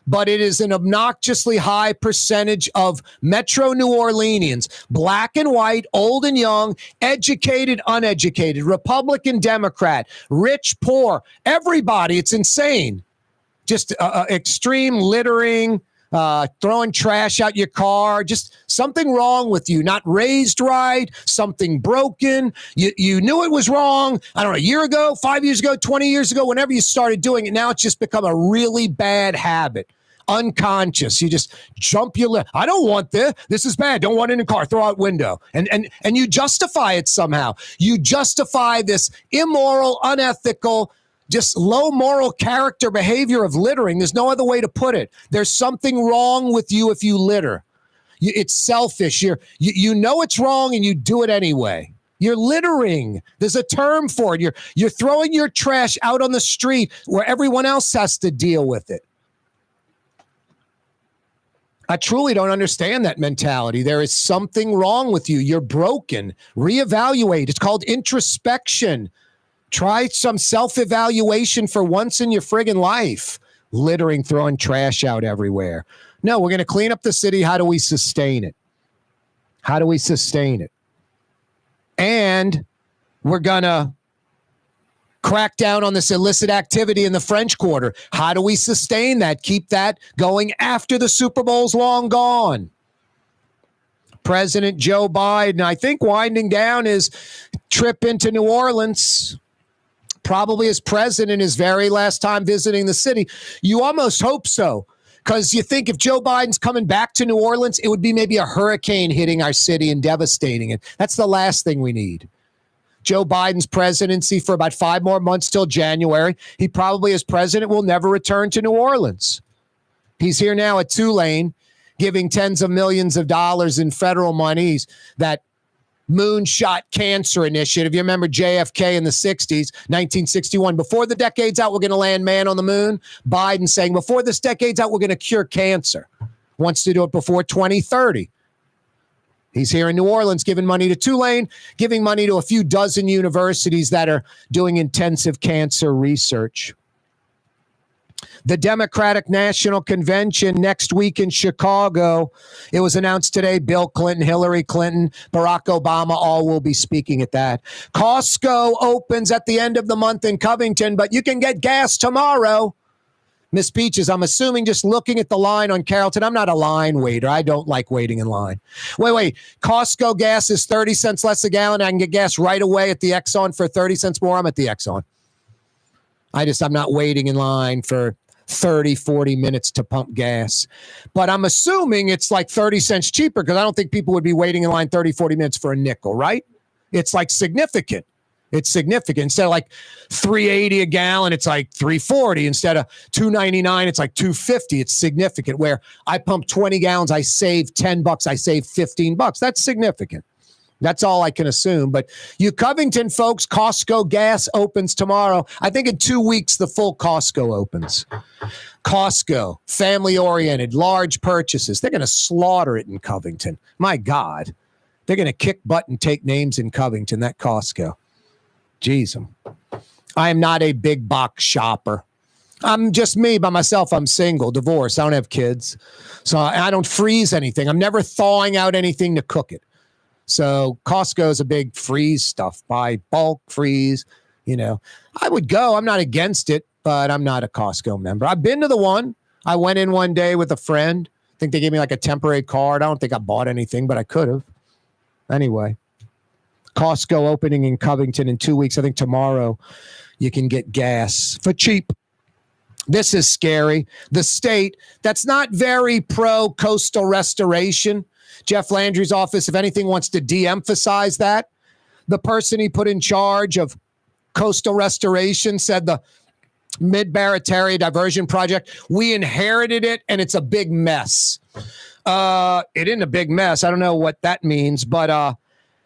but it is an obnoxiously high percentage of Metro New Orleanians, black and white, old and young, educated, uneducated, Republican, Democrat, rich, poor, everybody. It's insane. Just extreme littering, throwing trash out your car, just something wrong with you, not raised right, something broken. You knew it was wrong, I don't know, a year ago, 5 years ago, 20 years ago, whenever you started doing it. Now it's just become a really bad habit. Unconscious. You just jump your lip. I don't want this. This is bad. Don't want it in the car. Throw out window. And you justify it somehow. You justify this immoral, unethical, just low moral character behavior of littering. There's no other way to put it. There's something wrong with you if you litter. It's selfish. You know it's wrong and you do it anyway. You're littering. There's a term for it. You're throwing your trash out on the street where everyone else has to deal with it. I truly don't understand that mentality. There is something wrong with you. You're broken. Reevaluate. It's called introspection. Try some self-evaluation for once in your friggin' life. Littering, throwing trash out everywhere. No, we're going to clean up the city. How do we sustain it? How do we sustain it? And we're going to crack down on this illicit activity in the French Quarter. How do we sustain that? Keep that going after the Super Bowl's long gone. President Joe Biden, I think, winding down his trip into New Orleans. Probably as president, his very last time visiting the city. You almost hope so, because you think if Joe Biden's coming back to New Orleans, it would be maybe a hurricane hitting our city and devastating it. That's the last thing we need. Joe Biden's presidency for about 5 more months till January. He probably, as president, will never return to New Orleans. He's here now at Tulane, giving tens of millions of dollars in federal monies, that moonshot cancer initiative. You remember JFK in the 60s, 1961. Before the decade's out, we're going to land man on the moon. Biden saying, before this decade's out, we're going to cure cancer. Wants to do it before 2030. He's here in New Orleans giving money to Tulane, giving money to a few dozen universities that are doing intensive cancer research. The Democratic National Convention next week in Chicago. It was announced today, Bill Clinton, Hillary Clinton, Barack Obama, all will be speaking at that. Costco opens at the end of the month in Covington, but you can get gas tomorrow. Miss Peaches, I'm assuming just looking at the line on Carrollton, I'm not a line waiter. I don't like waiting in line. Wait. Costco gas is 30 cents less a gallon. I can get gas right away at the Exxon for 30 cents more. I'm at the Exxon. I'm not waiting in line for 30, 40 minutes to pump gas. But I'm assuming it's like 30 cents cheaper, because I don't think people would be waiting in line 30, 40 minutes for a nickel, right? It's like significant. It's significant. Instead of like $3.80 a gallon, it's like $3.40. Instead of $2.99, it's like $2.50. It's significant. Where I pump 20 gallons, I save $10, I save $15. That's significant. That's all I can assume. But you Covington folks, Costco gas opens tomorrow. I think in 2 weeks, the full Costco opens. Costco, family-oriented, large purchases. They're going to slaughter it in Covington. My God. They're going to kick butt and take names in Covington, that Costco. Jeez. I am not a big box shopper. I'm just me by myself. I'm single, divorced. I don't have kids. So I don't freeze anything. I'm never thawing out anything to cook it. So Costco is a big freeze stuff. Buy bulk, freeze, I would go. I'm not against it, but I'm not a Costco member. I've been to the one. I went in one day with a friend. I think they gave me like a temporary card. I don't think I bought anything, but I could have. Anyway, Costco opening in Covington in 2 weeks. I think tomorrow you can get gas for cheap. This is scary. The state that's not very pro coastal restoration. Jeff Landry's office, if anything, wants to de-emphasize that. The person he put in charge of Coastal Restoration said the Mid-Barataria Diversion Project, we inherited it and it's a big mess. It isn't a big mess. I don't know what that means, but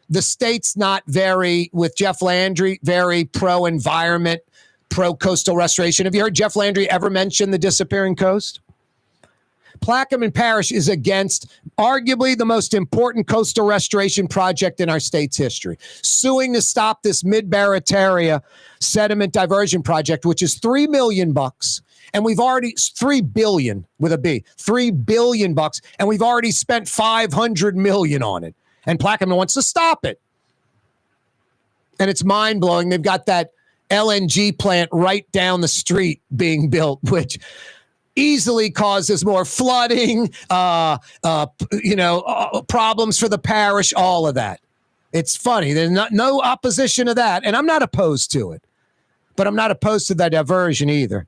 the state's not very, with Jeff Landry, very pro-environment, pro-coastal restoration. Have you heard Jeff Landry ever mention the disappearing coast? Plaquemine Parish is against arguably the most important coastal restoration project in our state's history, suing to stop this Mid-Barataria sediment diversion project, which is $3 million. And we've already $3 billion with a B, $3 billion, and we've already spent $500 million on it. And Plaquemine wants to stop it. And it's mind blowing. They've got that LNG plant right down the street being built, which easily causes more flooding, problems for the parish, all of that. It's funny. There's no opposition to that. And I'm not opposed to it, but I'm not opposed to that diversion either.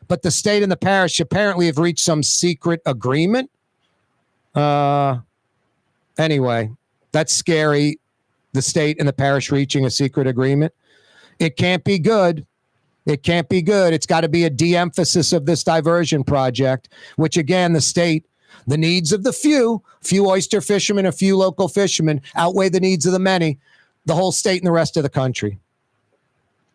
But the state and the parish apparently have reached some secret agreement. Anyway, that's scary. The state and the parish reaching a secret agreement. It can't be good. It can't be good. It's got to be a de-emphasis of this diversion project, which again, the state, the needs of the few oyster fishermen, a few local fishermen outweigh the needs of the many, the whole state and the rest of the country.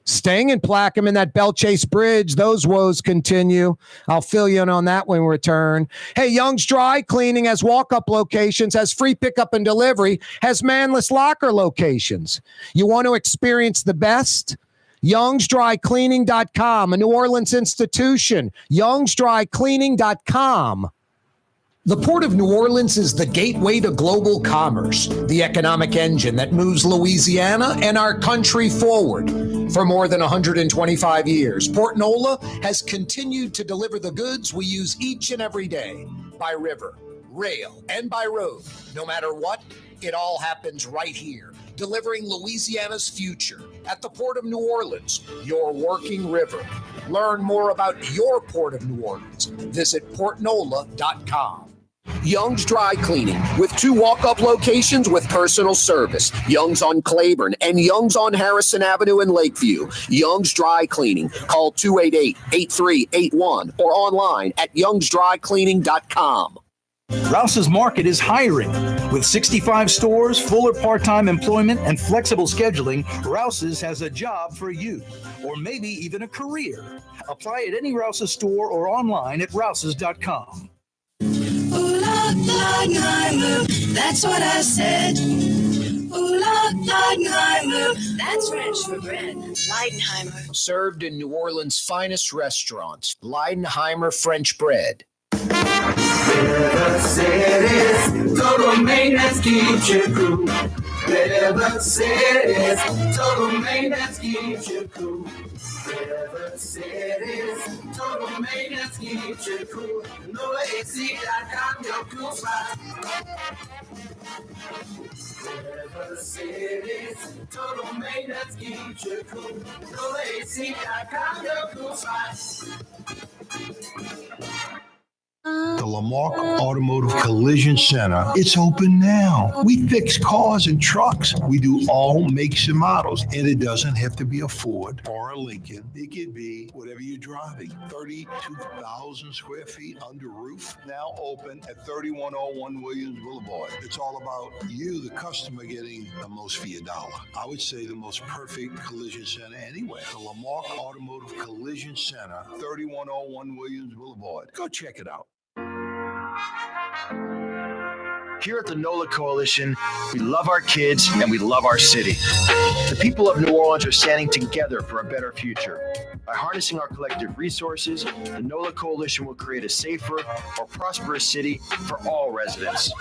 Staying in Plaquemine, that Bell Chase Bridge, those woes continue. I'll fill you in on that when we return. Hey, Young's Dry Cleaning has walk-up locations, has free pickup and delivery, has manless locker locations. You want to experience the best? YoungsDryCleaning.com, a New Orleans institution. YoungsDryCleaning.com. The Port of New Orleans is the gateway to global commerce, the economic engine that moves Louisiana and our country forward. For more than 125 years, Port Nola has continued to deliver the goods we use each and every day, by river, rail, and by road. No matter what, it all happens right here, delivering Louisiana's future at the Port of New Orleans, your working river. Learn more about your Port of New Orleans. Visit portnola.com. Young's Dry Cleaning, with 2 walk-up locations with personal service. Young's on Claiborne and Young's on Harrison Avenue in Lakeview. Young's Dry Cleaning. Call 288-8381 or online at youngsdrycleaning.com. Rouse's Market is hiring. With 65 stores, full or part-time employment, and flexible scheduling, Rouse's has a job for you, or maybe even a career. Apply at any Rouse's store or online at rouses.com. Leidenheimer, that's what I said. Leidenheimer, that's French for bread. Leidenheimer. Served in New Orleans' finest restaurants, Leidenheimer French bread. River City's total maintenance keeps you cool. River City's total maintenance keeps you cool. River City's total maintenance keeps you cool. NOLAAC.com, your cool spot. River City's total maintenance keeps you cool. NOLAAC.com, your cool spot. The Lamarck Automotive Collision Center, it's open now. We fix cars and trucks. We do all makes and models. And it doesn't have to be a Ford or a Lincoln. It could be whatever you're driving. 32,000 square feet under roof, now open at 3101 Williams Boulevard. It's all about you, the customer, getting the most for your dollar. I would say the most perfect collision center anywhere. The Lamarck Automotive Collision Center, 3101 Williams Boulevard. Go check it out. Here at the NOLA Coalition, we love our kids and we love our city. The people of New Orleans are standing together for a better future. By harnessing our collective resources, the NOLA Coalition will create a safer, more prosperous city for all residents.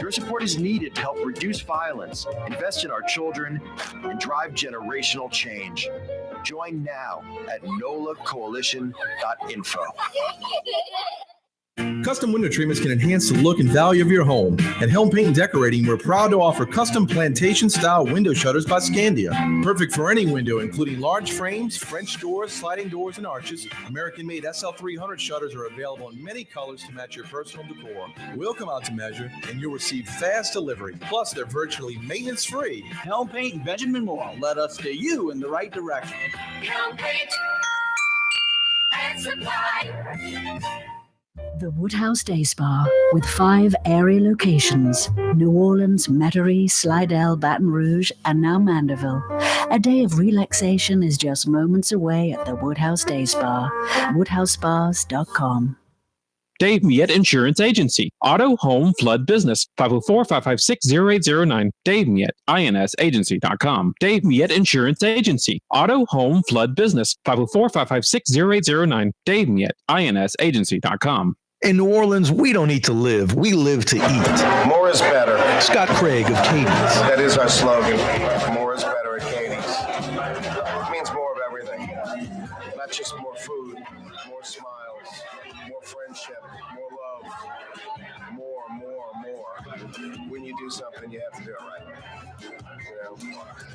Your support is needed to help reduce violence, invest in our children, and drive generational change. Join now at nolacoalition.info. Custom window treatments can enhance the look and value of your home. At Helm Paint and Decorating, we're proud to offer custom plantation-style window shutters by Scandia. Perfect for any window, including large frames, French doors, sliding doors, and arches. American-made SL300 shutters are available in many colors to match your personal decor. We'll come out to measure, and you'll receive fast delivery. Plus, they're virtually maintenance-free. Helm Paint and Benjamin Moore led us steer you in the right direction. Helm Paint and Supply. The Woodhouse Day Spa, with 5 area locations: New Orleans, Metairie, Slidell, Baton Rouge, and now Mandeville. A day of relaxation is just moments away at the Woodhouse Day Spa. WoodhouseSpas.com. Dave Miette Insurance Agency. Auto, home, flood, business. 504-556-0809. Dave Miette, INSagency.com. Dave Miette Insurance Agency. Auto, home, flood, business. 504-556-0809. Dave Miette, INSagency.com. In New Orleans, we don't eat to live. We live to eat. More is better. Scott Craig of Katie's. That is our slogan. More is better at Katie's. It means more of everything. Not just more food, more smiles, more friendship, more love, more. When you do something, you have to do it right. You know,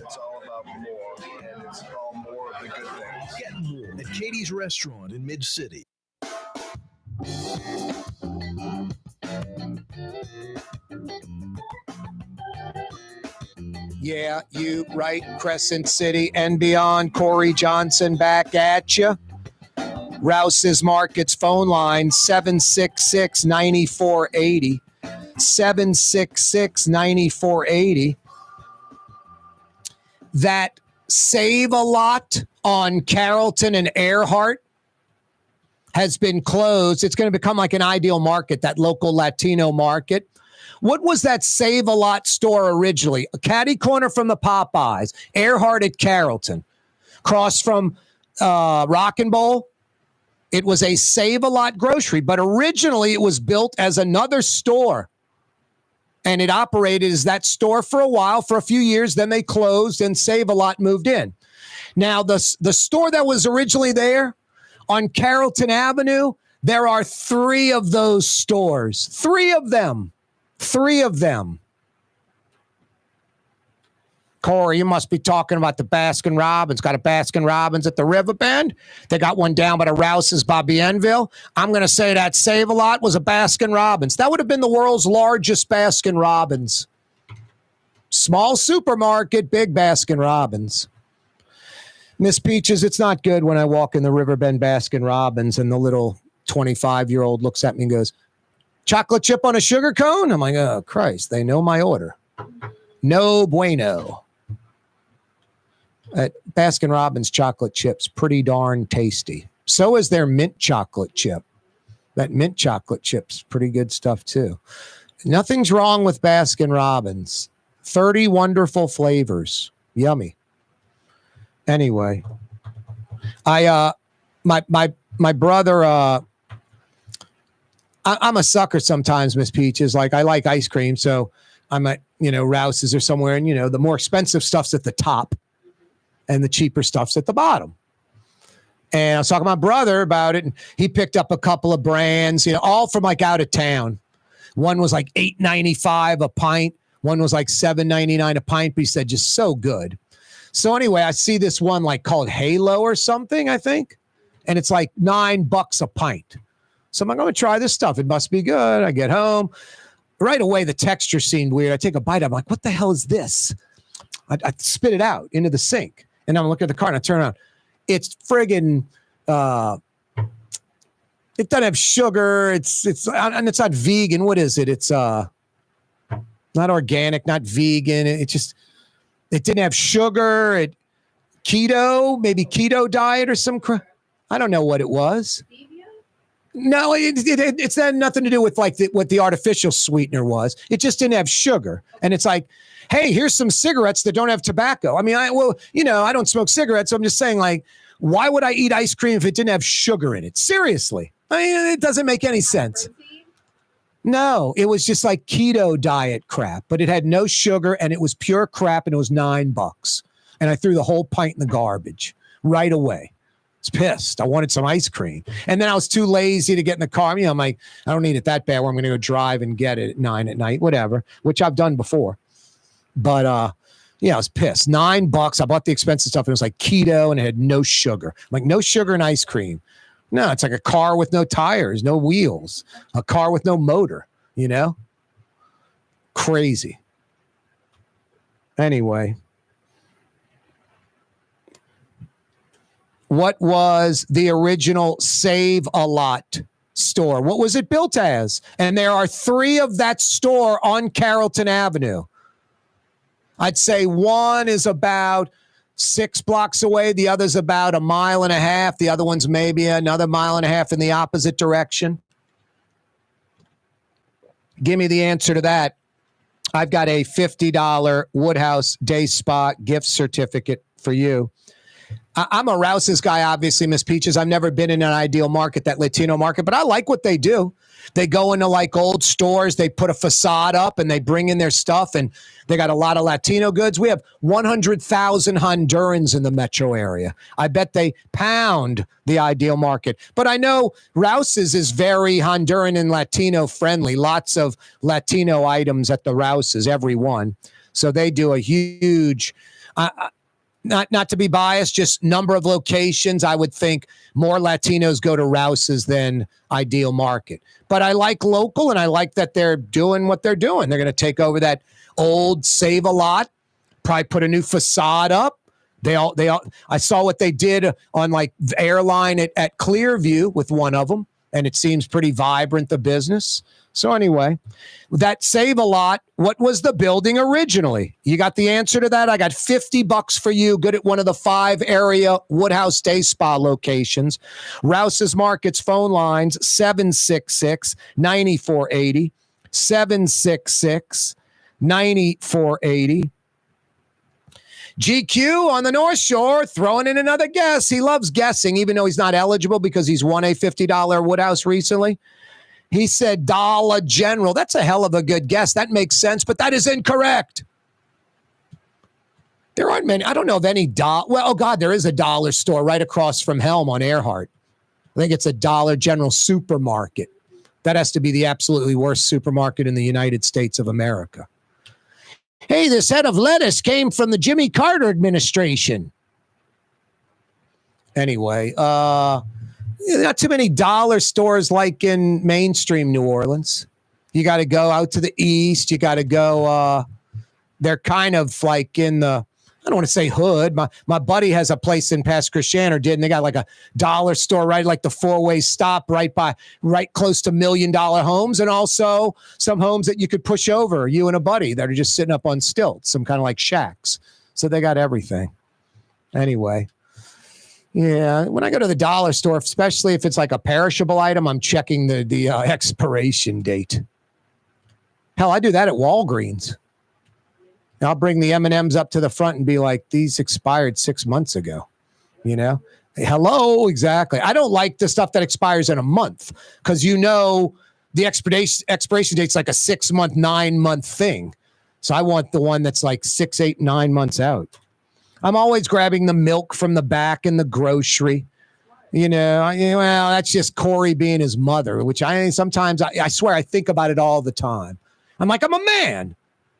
it's all about more, and it's all more of the good things. Get more at Katie's Restaurant in Mid-City. Yeah, you right, Crescent City and beyond. Corey Johnson back at you. Rouse's Markets phone line 766-9480. 766-9480. That Save a Lot on Carrollton and Earhart has been closed. It's going to become like an Ideal Market, that local Latino market. What was that Save a Lot store originally? A catty corner from the Popeyes, Earhart at Carrollton. Across from Rock and Bowl, it was a Save a Lot grocery, but originally it was built as another store. And it operated as that store for a while, for a few years. Then they closed and Save a Lot moved in. Now, the store that was originally there on Carrollton Avenue, there are 3 of those stores. 3 of them. 3 of them. Corey, you must be talking about the Baskin Robbins. Got a Baskin Robbins at the Riverbend. They got one down by the Rouse's by Bienville. I'm going to say that Save a Lot was a Baskin Robbins. That would have been the world's largest Baskin Robbins. Small supermarket, big Baskin Robbins. Miss Peaches, it's not good when I walk in the Riverbend Baskin Robbins and the little 25-year-old looks at me and goes, chocolate chip on a sugar cone? I'm like, oh, Christ, they know my order. No bueno. At Baskin Robbins chocolate chips, pretty darn tasty. So is their mint chocolate chip. That mint chocolate chip's pretty good stuff too. Nothing's wrong with Baskin Robbins. 30 wonderful flavors. Yummy. Anyway, my brother, I'm a sucker sometimes, Miss Peaches. Like, I like ice cream, so I'm at, Rouse's or somewhere, and, the more expensive stuff's at the top and the cheaper stuff's at the bottom. And I was talking to my brother about it, and he picked up a couple of brands, all from like out of town. One was like $8.95 a pint. One was like $7.99 a pint, but he said just so good. So anyway, I see this one like called Halo or something, I think. And it's like $9 a pint. So I'm like, I'm going to try this stuff. It must be good. I get home. Right away, the texture seemed weird. I take a bite. I'm like, what the hell is this? I spit it out into the sink. And I'm looking at the cart and I turn around. It's friggin', it doesn't have sugar. It's not vegan. What is it? It's not organic, not vegan. It didn't have sugar. Maybe keto diet or some I don't know what it was. No, it's had nothing to do with like what the artificial sweetener was. It just didn't have sugar. And it's like, hey, here's some cigarettes that don't have tobacco. I mean, I don't smoke cigarettes. So I'm just saying, like, why would I eat ice cream if it didn't have sugar in it? Seriously. I mean, it doesn't make any sense. No, it was just like keto diet crap, but it had no sugar and it was pure crap and it was $9. And I threw the whole pint in the garbage right away. was pissed. I wanted some ice cream. And then I was too lazy to get in the car. I'm like, I don't need it that bad where I'm going to go drive and get it at 9 at night, whatever, which I've done before. But, I was pissed. $9. I bought the expensive stuff. And it was like keto and it had no sugar. I'm like, no sugar and ice cream. No, it's like a car with no tires, no wheels, a car with no motor, Crazy. Anyway. What was the original Save-A-Lot store? What was it built as? And there are 3 of that store on Carrollton Avenue. I'd say one is about 6 blocks away. The other's about 1.5 miles. The other one's maybe another 1.5 miles in the opposite direction. Give me the answer to that. I've got a $50 Woodhouse Day Spa gift certificate for you. I'm a Rouse's guy, obviously, Miss Peaches. I've never been in an Ideal Market, that Latino market, but I like what they do. They go into like old stores, they put a facade up and they bring in their stuff, and they got a lot of Latino goods. We have 100,000 Hondurans in the metro area. I bet they pound the Ideal Market. But I know Rouse's is very Honduran and Latino friendly. Lots of Latino items at the Rouse's, every one. So they do a huge... Not to be biased, just number of locations. I would think more Latinos go to Rouse's than Ideal Market. But I like local, and I like that they're doing what they're doing. They're going to take over that old Save-A-Lot, probably put a new facade up. They all. I saw what they did on like the airline at Clearview with one of them, and it seems pretty vibrant, the business. So anyway, that Save-A-Lot, what was the building originally? You got the answer to that? I got $50 for you. Good at one of the 5 area Woodhouse Day Spa locations. Rouse's Market's phone lines, 766-9480, 766-9480. GQ on the North Shore throwing in another guess. He loves guessing, even though he's not eligible because he's won a $50 Woodhouse recently. He said Dollar General. That's a hell of a good guess. That makes sense, but that is incorrect. There aren't many. I don't know of any there is a dollar store right across from Helm on Earhart. I think it's a Dollar General supermarket. That has to be the absolutely worst supermarket in the United States of America. Hey, this head of lettuce came from the Jimmy Carter administration. Anyway, not too many dollar stores like in mainstream New Orleans. You got to go out to the east. You got to go. They're kind of like in the, I don't want to say hood. My buddy has a place in Pass Christian, or did, and they got like a dollar store right like the 4-way stop right close to $1 million homes, and also some homes that you could push over, you and a buddy, that are just sitting up on stilts, some kind of like shacks. So they got everything. Anyway. Yeah, when I go to the dollar store, especially if it's like a perishable item, I'm checking the expiration date. Hell, I do that at Walgreens. I'll bring the M&Ms up to the front and be like, these expired 6 months ago. Hello, exactly. I don't like the stuff that expires in a month because the expiration date's like a 6 month, 9 month thing. So I want the one that's like 6, 8, 9 months out. I'm always grabbing the milk from the back in the grocery. That's just Corey being his mother, which I swear I think about it all the time. I'm like, I'm a man.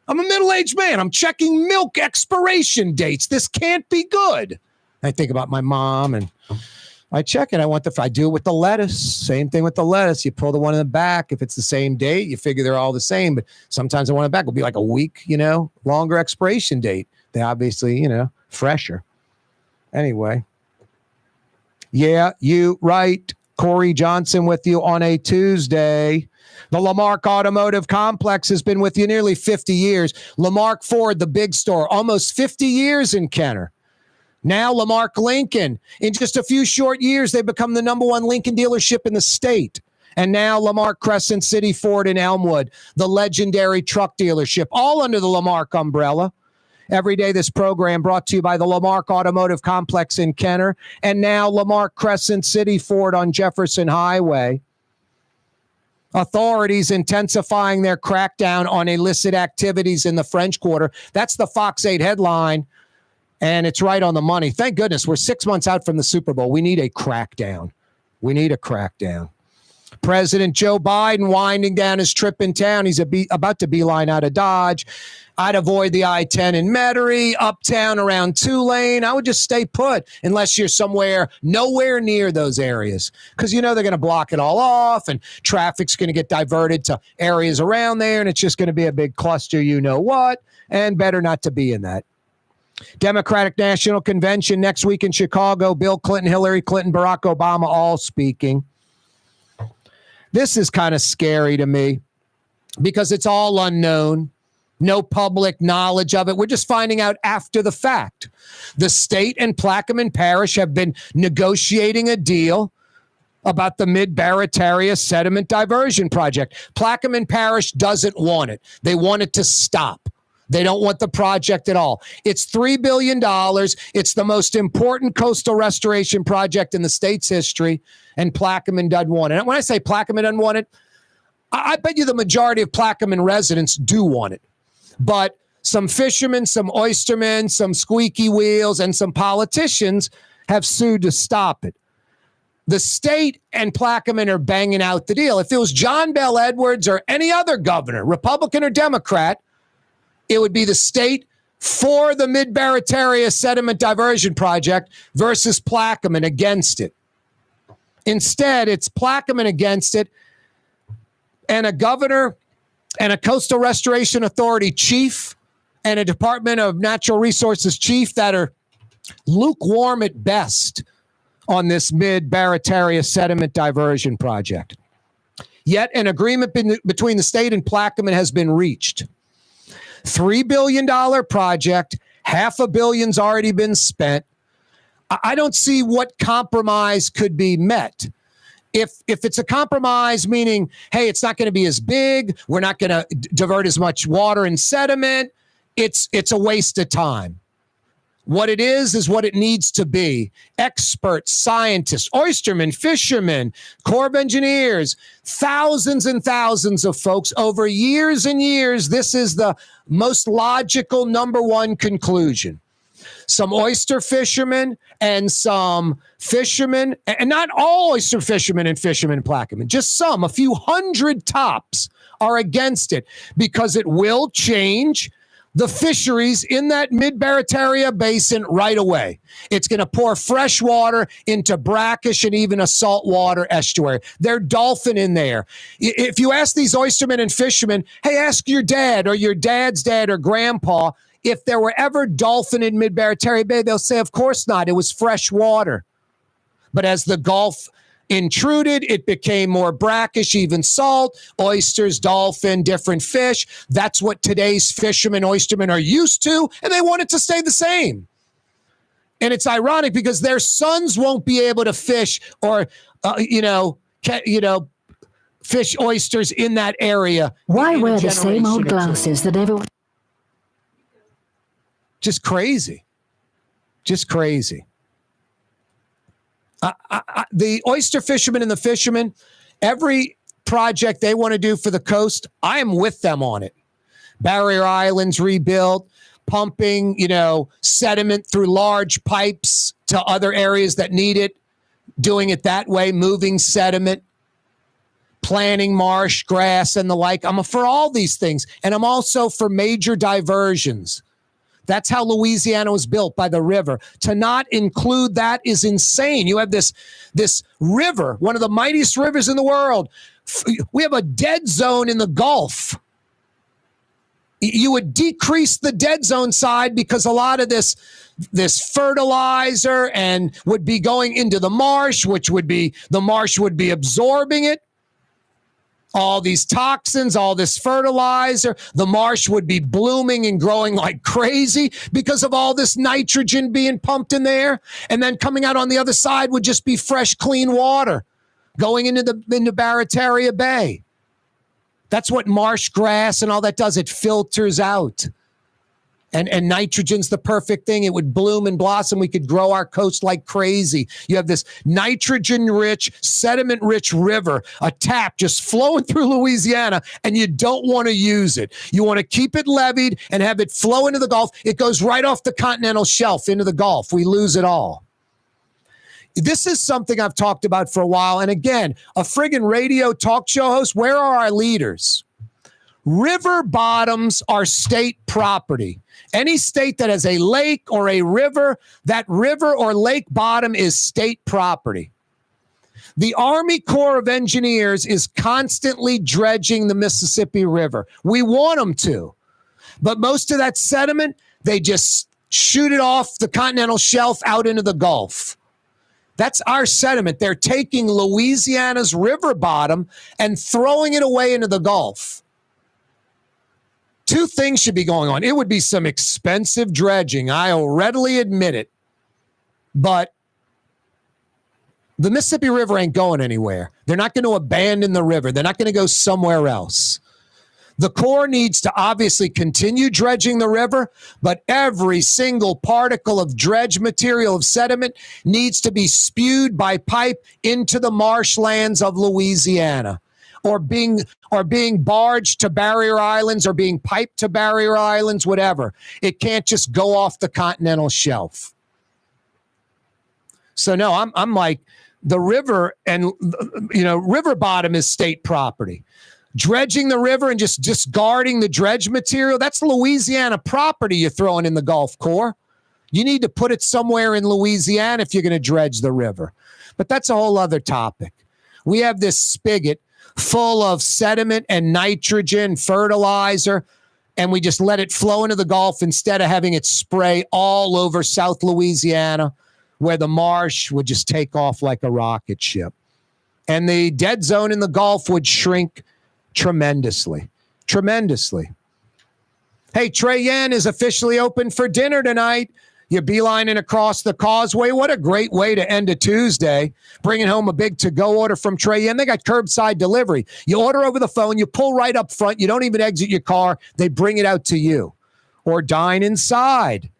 I'm a middle-aged man. I'm checking milk expiration dates. This can't be good. I think about my mom and I check it. I do it with the lettuce. Same thing with the lettuce. You pull the one in the back. If it's the same date, you figure they're all the same. But sometimes the one in the back will be like a week, longer expiration date. They obviously, fresher. Anyway. Yeah, you right. Corey Johnson with you on a Tuesday. The Lamarck Automotive Complex has been with you nearly 50 years. Lamarck Ford, the big store, almost 50 years in Kenner. Now Lamarck Lincoln. In just a few short years, they've become the #1 Lincoln dealership in the state. And now Lamarck Crescent City Ford in Elmwood, the legendary truck dealership, all under the Lamarck umbrella. Every day, this program brought to you by the Lamarck Automotive Complex in Kenner, and now Lamarck Crescent City Ford on Jefferson Highway. Authorities intensifying their crackdown on illicit activities in the French Quarter. That's the Fox 8 headline. And it's right on the money. Thank goodness we're 6 months out from the Super Bowl. We need a crackdown. We need a crackdown. President Joe Biden winding down his trip in town. He's about to beeline out of Dodge. I'd avoid the I-10 in Metairie, uptown around Tulane. I would just stay put unless you're somewhere nowhere near those areas because they're going to block it all off and traffic's going to get diverted to areas around there and it's just going to be a big cluster, and better not to be in that. Democratic National Convention next week in Chicago. Bill Clinton, Hillary Clinton, Barack Obama all speaking. This is kind of scary to me because it's all unknown. No public knowledge of it. We're just finding out after the fact. The state and Plaquemine Parish have been negotiating a deal about the Mid-Barataria Sediment Diversion Project. Plaquemine Parish doesn't want it. They want it to stop. They don't want the project at all. It's $3 billion. It's the most important coastal restoration project in the state's history, and Plaquemine doesn't want it. And when I say Plaquemine doesn't want it, I bet you the majority of Plaquemine residents do want it. But some fishermen, some oystermen, some squeaky wheels, and some politicians have sued to stop it. The state and Plaquemine are banging out the deal. If it was John Bel Edwards or any other governor, Republican or Democrat, it would be the state for the Mid-Barataria Sediment Diversion Project versus Plaquemine against it. Instead, it's Plaquemine against it, and a governor and a Coastal Restoration Authority chief and a Department of Natural Resources chief that are lukewarm at best on this Mid-Barataria Sediment Diversion Project. Yet an agreement between the state and Plaquemine has been reached. $3 billion project, $500 million's already been spent. I don't see what compromise could be met. If it's a compromise, meaning, hey, it's not going to be as big, we're not going to divert as much water and sediment, it's a waste of time. What it is what it needs to be. Experts, scientists, oystermen, fishermen, Corps of Engineers, thousands and thousands of folks over years and years. This is the most logical number one conclusion. Some oyster fishermen and some fishermen, and not all oyster fishermen and fishermen in Plaquemine, just some, a few hundred tops are against it because it will change the fisheries in that Mid-Barataria Basin right away. It's going to pour fresh water into brackish and even a saltwater estuary. There's dolphin in there. If you ask these oystermen and fishermen, hey, ask your dad or your dad's dad or grandpa if there were ever dolphin in Mid-Barataria Bay, they'll say, of course not. It was fresh water. But as the Gulf intruded, it became more brackish, even salt, oysters, dolphin, different fish. That's what today's fishermen, oystermen are used to, and they want it to stay the same. And it's ironic because their sons won't be able to fish or, fish oysters in that area. Why wear the same old glasses that everyone... Just crazy. Just crazy. The oyster fishermen and the fishermen, every project they want to do for the coast, I am with them on it. Barrier Islands rebuilt, pumping, sediment through large pipes to other areas that need it, doing it that way, moving sediment, planting marsh, grass, and the like. I'm for all these things. And I'm also for major diversions. That's how Louisiana was built, by the river. To not include that is insane. You have this river, one of the mightiest rivers in the world. We have a dead zone in the Gulf. You would decrease the dead zone side because a lot of this fertilizer and would be going into the marsh, the marsh would be absorbing it. All these toxins, all this fertilizer, the marsh would be blooming and growing like crazy because of all this nitrogen being pumped in there. And then coming out on the other side would just be fresh, clean water going into Barataria Bay. That's what marsh grass and all that does. It filters out. And nitrogen's the perfect thing. It would bloom and blossom. We could grow our coast like crazy. You have this nitrogen-rich, sediment-rich river, a tap just flowing through Louisiana, and you don't want to use it. You want to keep it levied and have it flow into the Gulf. It goes right off the continental shelf into the Gulf. We lose it all. This is something I've talked about for a while. And again, a friggin' radio talk show host, where are our leaders? River bottoms are state property. Any state that has a lake or a river, that river or lake bottom is state property. The Army Corps of Engineers is constantly dredging the Mississippi River. We want them to. But most of that sediment, they just shoot it off the continental shelf out into the Gulf. That's our sediment. They're taking Louisiana's river bottom and throwing it away into the Gulf. Two things should be going on. It would be some expensive dredging. I'll readily admit it. But the Mississippi River ain't going anywhere. They're not going to abandon the river. They're not going to go somewhere else. The Corps needs to obviously continue dredging the river, but every single particle of dredge material, of sediment, needs to be spewed by pipe into the marshlands of Louisiana, or being barged to barrier islands, or being piped to barrier islands, whatever. It can't just go off the continental shelf. So no, I'm like, the river and, river bottom is state property. Dredging the river and just discarding the dredge material, that's Louisiana property you're throwing in the Gulf, Corps. You need to put it somewhere in Louisiana if you're going to dredge the river. But that's a whole other topic. We have this spigot full of sediment and nitrogen, fertilizer, and we just let it flow into the Gulf instead of having it spray all over South Louisiana, where the marsh would just take off like a rocket ship. And the dead zone in the Gulf would shrink tremendously. Hey, Trey Yan is officially open for dinner tonight. You're beelining across the causeway. What a great way to end a Tuesday. Bringing home a big to-go order from Trey Yan. They got curbside delivery. You order over the phone. You pull right up front. You don't even exit your car. They bring it out to you. Or dine inside.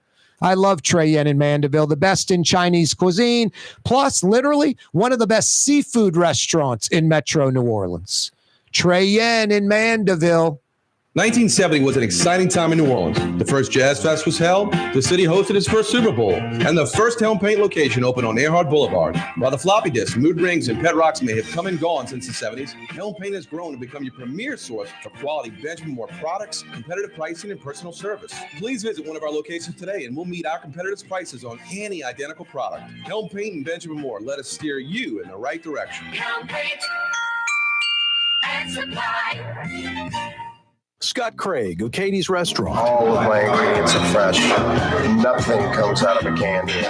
I love Trey Yan in Mandeville, the best in Chinese cuisine, plus literally one of the best seafood restaurants in Metro New Orleans. Trey Yan in Mandeville. 1970 was an exciting time in New Orleans. The first Jazz Fest was held, the city hosted its first Super Bowl, and the first Helm Paint location opened on Earhart Boulevard. While the floppy disks, mood rings, and pet rocks may have come and gone since the 70s, Helm Paint has grown to become your premier source for quality Benjamin Moore products, competitive pricing, and personal service. Please visit one of our locations today, and we'll meet our competitors' prices on any identical product. Helm Paint and Benjamin Moore, let us steer you in the right direction. Helm Paint and Supply. Scott Craig of Katie's Restaurant. All of my ingredients are fresh. Nothing comes out of a can here.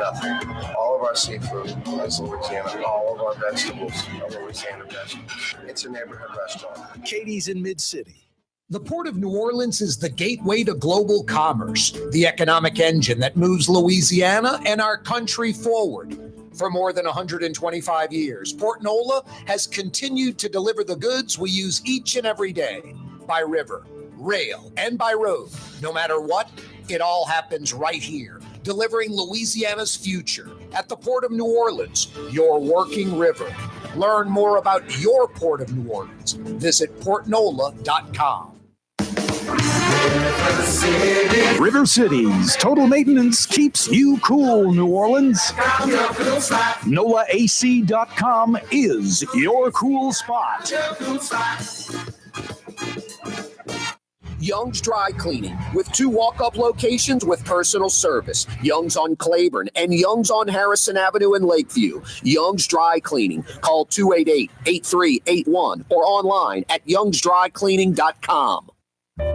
Nothing. All of our seafood is Louisiana. All of our vegetables are Louisiana vegetables. It's a neighborhood restaurant. Katie's in Mid-City. The Port of New Orleans is the gateway to global commerce, the economic engine that moves Louisiana and our country forward. For more than 125 years, Port Nola has continued to deliver the goods we use each and every day. By river, rail, and by road. No matter what, it all happens right here, delivering Louisiana's future at the Port of New Orleans, your working river. Learn more about your Port of New Orleans. Visit portnola.com. River Cities. Total maintenance keeps you cool, New Orleans. NolaAC.com is your cool spot. Young's Dry Cleaning, with 2 walk-up locations with personal service. Young's on Claiborne and Young's on Harrison Avenue in Lakeview. Young's Dry Cleaning. Call 288-8381 or online at youngsdrycleaning.com.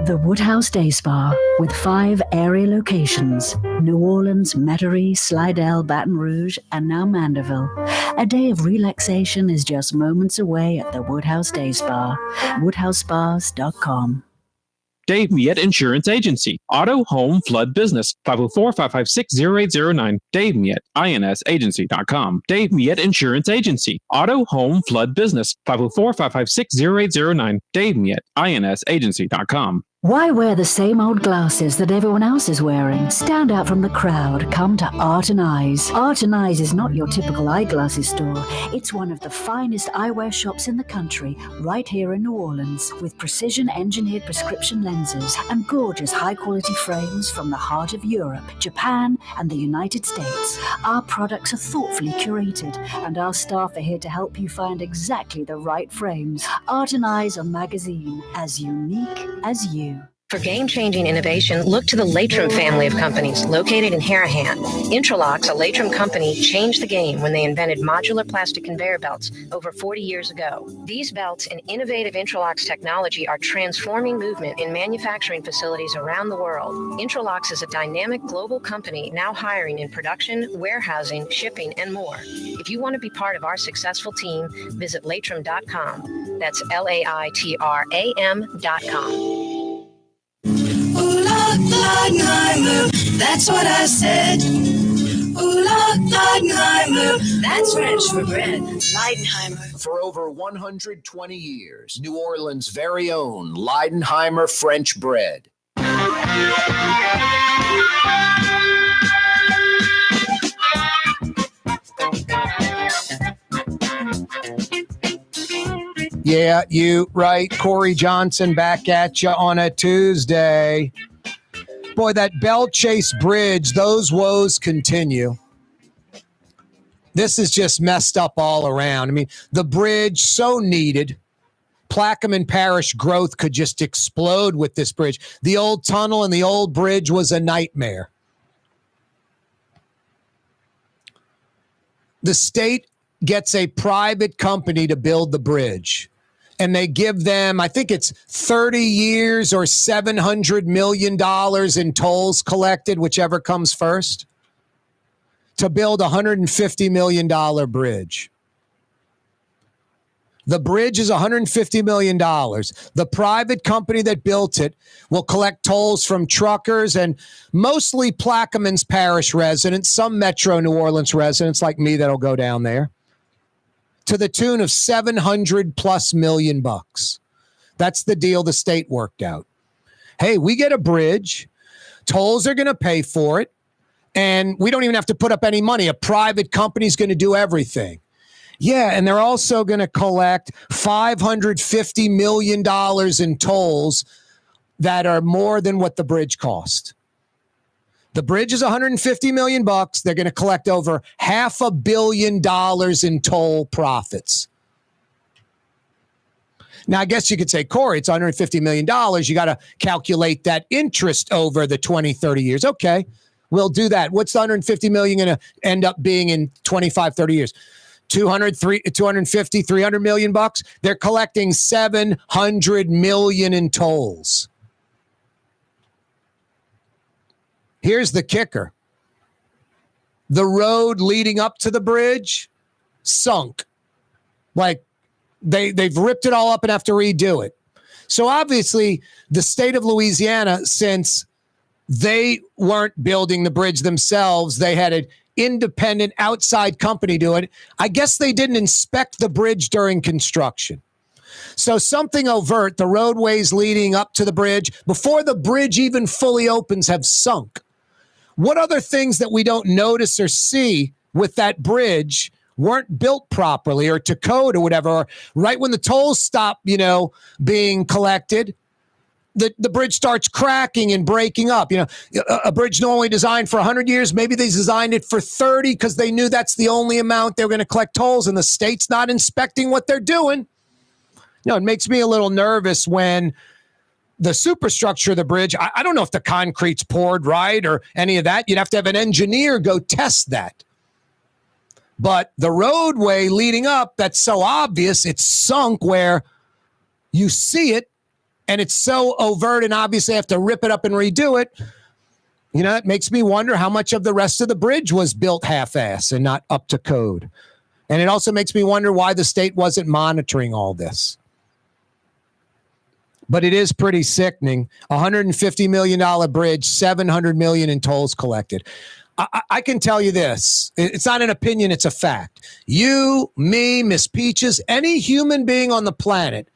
The Woodhouse Day Spa, with 5 area locations: New Orleans, Metairie, Slidell, Baton Rouge, and now Mandeville. A day of relaxation is just moments away at the Woodhouse Day Spa. WoodhouseSpas.com. Dave Miette Insurance Agency. Auto, home, flood, business. 504-556-0809. Dave Miette, INSagency.com. Dave Miette Insurance Agency. Auto, home, flood, business. 504-556-0809. Dave Miette, INSagency.com. Why wear the same old glasses that everyone else is wearing? Stand out from the crowd. Come to Art and Eyes. Art and Eyes is not your typical eyeglasses store. It's one of the finest eyewear shops in the country, right here in New Orleans, with precision-engineered prescription lenses and gorgeous high-quality frames from the heart of Europe, Japan, and the United States. Our products are thoughtfully curated, and our staff are here to help you find exactly the right frames. Art and Eyes are magazine, as unique as you. For game-changing innovation, look to the Latrim family of companies located in Harahan. Intralocks, a Latrim company, changed the game when they invented modular plastic conveyor belts over 40 years ago. These belts and innovative Intralocks technology are transforming movement in manufacturing facilities around the world. Intralocks is a dynamic global company now hiring in production, warehousing, shipping, and more. If you want to be part of our successful team, visit Latrim.com. That's LAITRAM.com. Ooh, Leidenheimer, that's what I said. Ooh, Leidenheimer, that's French for bread. Leidenheimer. For over 120 years, New Orleans' very own Leidenheimer French bread. Yeah, you right. Corey Johnson back at you on a Tuesday. Boy, that Bell Chase Bridge, those woes continue. This is just messed up all around. I mean, the bridge, so needed. Plaquemine Parish growth could just explode with this bridge. The old tunnel and the old bridge was a nightmare. The state gets a private company to build the bridge. And they give them, I think it's 30 years or $700 million in tolls collected, whichever comes first, to build a $150 million bridge. The bridge is $150 million. The private company that built it will collect tolls from truckers and mostly Plaquemine's Parish residents, some Metro New Orleans residents like me that'll go down there, to the tune of $700+ million. That's the deal the state worked out. Hey, we get a bridge. Tolls are going to pay for it. And we don't even have to put up any money. A private company's going to do everything. Yeah, and they're also going to collect $550 million in tolls that are more than what the bridge cost. The bridge is $150 million. They're going to collect over $500 million in toll profits. Now, I guess you could say, Corey, it's $150 million. You got to calculate that interest over the 20, 30 years. Okay, we'll do that. What's the $150 million going to end up being in 25, 30 years? 250, 300 million bucks. They're collecting 700 million in tolls. Here's the kicker. The road leading up to the bridge sunk. Like they've ripped it all up and have to redo it. So obviously the state of Louisiana, since they weren't building the bridge themselves, they had an independent outside company do it. I guess they didn't inspect the bridge during construction. So something overt, the roadways leading up to the bridge, before the bridge even fully opens, have sunk. What other things that we don't notice or see with that bridge weren't built properly or to code or whatever? Or right when the tolls stop, being collected, the bridge starts cracking and breaking up. A bridge normally designed for 100 years, maybe they designed it for 30 because they knew that's the only amount they were going to collect tolls, and the state's not inspecting what they're doing. It makes me a little nervous when the superstructure of the bridge, I don't know if the concrete's poured right or any of that. You'd have to have an engineer go test that. But the roadway leading up, that's so obvious, it's sunk where you see it, and it's so overt and obviously have to rip it up and redo it. It makes me wonder how much of the rest of the bridge was built half-ass and not up to code. And it also makes me wonder why the state wasn't monitoring all this. But it is pretty sickening. $150 million bridge, $700 million in tolls collected. I can tell you this. It's not an opinion, it's a fact. You, me, Miss Peaches, any human being on the planet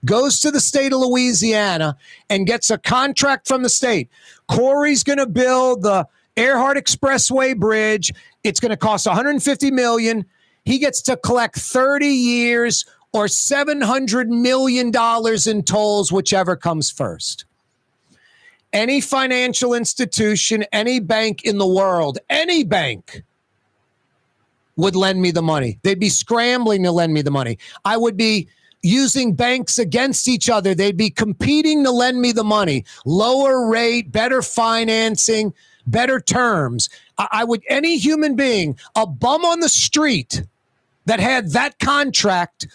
goes to the state of Louisiana and gets a contract from the state. Corey's going to build the Earhart Expressway Bridge. It's going to cost $150 million. He gets to collect 30 years or $700 million in tolls, whichever comes first. Any financial institution, any bank in the world, any bank would lend me the money. They'd be scrambling to lend me the money. I would be using banks against each other. They'd be competing to lend me the money. Lower rate, better financing, better terms. I would, any human being, a bum on the street that had that contract,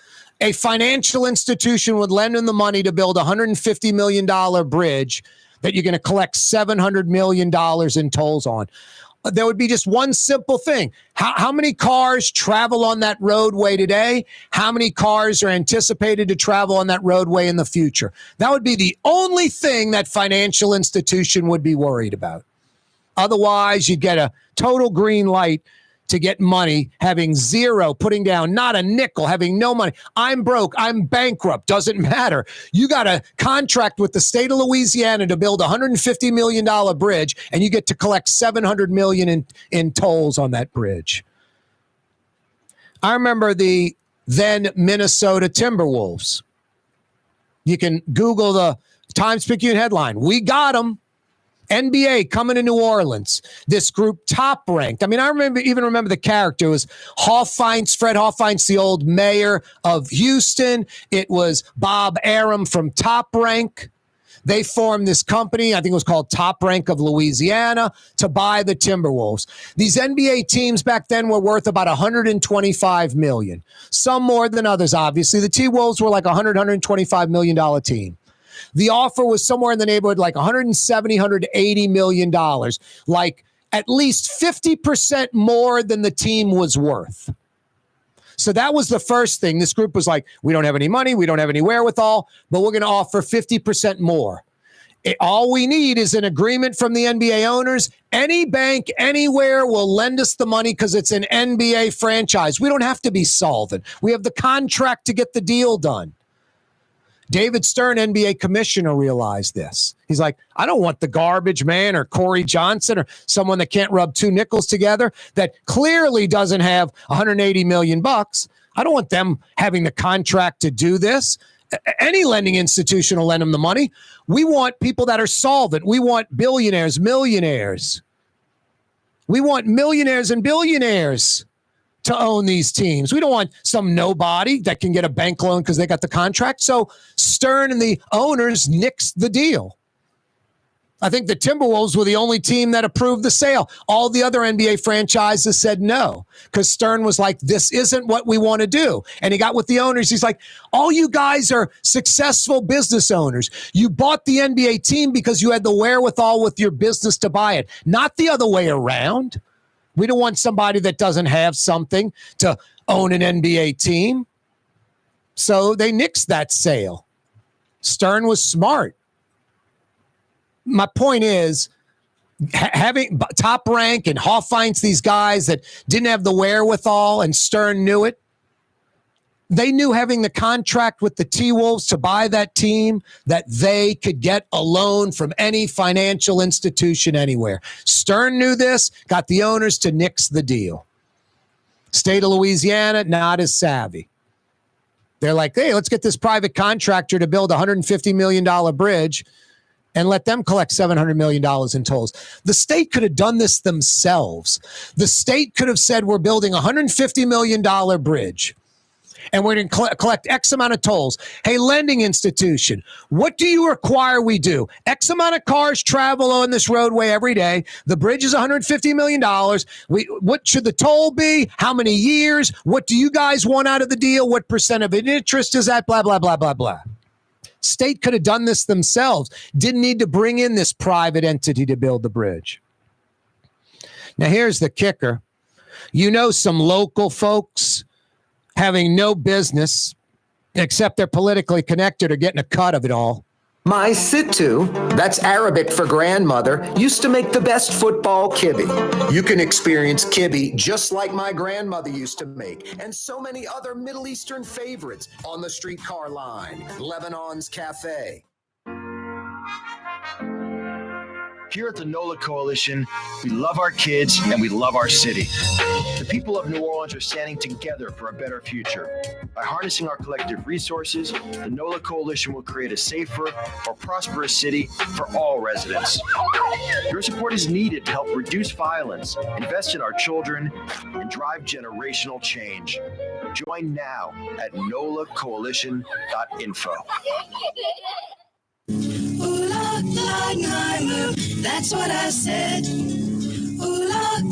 a financial institution would lend him the money to build a $150 million bridge that you're going to collect $700 million in tolls on. There would be just one simple thing. How many cars travel on that roadway today? How many cars are anticipated to travel on that roadway in the future? That would be the only thing that financial institution would be worried about. Otherwise, you get a total green light to get money, having zero, putting down not a nickel, having no money. I'm broke. I'm bankrupt. Doesn't matter. You got a contract with the state of Louisiana to build a $150 million bridge, and you get to collect $700 million in tolls on that bridge. I remember the then Minnesota Timberwolves. You can Google the Times-Picayune headline. We got them. NBA coming to New Orleans. This group top ranked. I mean, I remember the character. It was Fred Hoffeinz, the old mayor of Houston. It was Bob Arum from Top Rank. They formed this company, I think it was called Top Rank of Louisiana, to buy the Timberwolves. These NBA teams back then were worth about $125 million. Some more than others, obviously. The T-Wolves were like $125 million team. The offer was somewhere in the neighborhood like $170, $180 million, like at least 50% more than the team was worth. So that was the first thing. This group was like, we don't have any money, we don't have any wherewithal, but we're going to offer 50% more. All we need is an agreement from the NBA owners. Any bank anywhere will lend us the money because it's an NBA franchise. We don't have to be solvent. We have the contract to get the deal done. David Stern, NBA commissioner, realized this. He's like, I don't want the garbage man or Corey Johnson or someone that can't rub two nickels together that clearly doesn't have $180 million. I don't want them having the contract to do this. Any lending institution will lend them the money. We want people that are solvent. We want billionaires, millionaires. We want millionaires and billionaires to own these teams. We don't want some nobody that can get a bank loan because they got the contract. So Stern and the owners nixed the deal. I think the Timberwolves were the only team that approved the sale. All the other NBA franchises said no because Stern was like, this isn't what we want to do. And he got with the owners. He's like, all you guys are successful business owners. You bought the NBA team because you had the wherewithal with your business to buy it, not the other way around. We don't want somebody that doesn't have something to own an NBA team. So they nixed that sale. Stern was smart. My point is, having Top Rank and Hoffeinz, these guys that didn't have the wherewithal, and Stern knew it, they knew having the contract with the T-Wolves to buy that team that they could get a loan from any financial institution anywhere. Stern knew this, got the owners to nix the deal. State of Louisiana, not as savvy. They're like, hey, let's get this private contractor to build a $150 million bridge and let them collect $700 million in tolls. The state could have done this themselves. The state could have said, we're building a $150 million bridge. And we're going to collect X amount of tolls. Hey, lending institution, what do you require we do? X amount of cars travel on this roadway every day. The bridge is $150 million. What should the toll be? How many years? What do you guys want out of the deal? What percent of interest is that? Blah, blah, blah, blah, blah. State could have done this themselves. Didn't need to bring in this private entity to build the bridge. Now, here's the kicker. You know, some local folks having no business, except they're politically connected or getting a cut of it all. My Sittu, that's Arabic for grandmother, used to make the best football kibbe. You can experience kibbe just like my grandmother used to make, and so many other Middle Eastern favorites on the streetcar line, Lebanon's Cafe. Here at the NOLA Coalition, we love our kids and we love our city. The people of New Orleans are standing together for a better future. By harnessing our collective resources, the NOLA Coalition will create a safer, more prosperous city for all residents. Your support is needed to help reduce violence, invest in our children, and drive generational change. Join now at nolacoalition.info. Leidenheimer, that's what I said.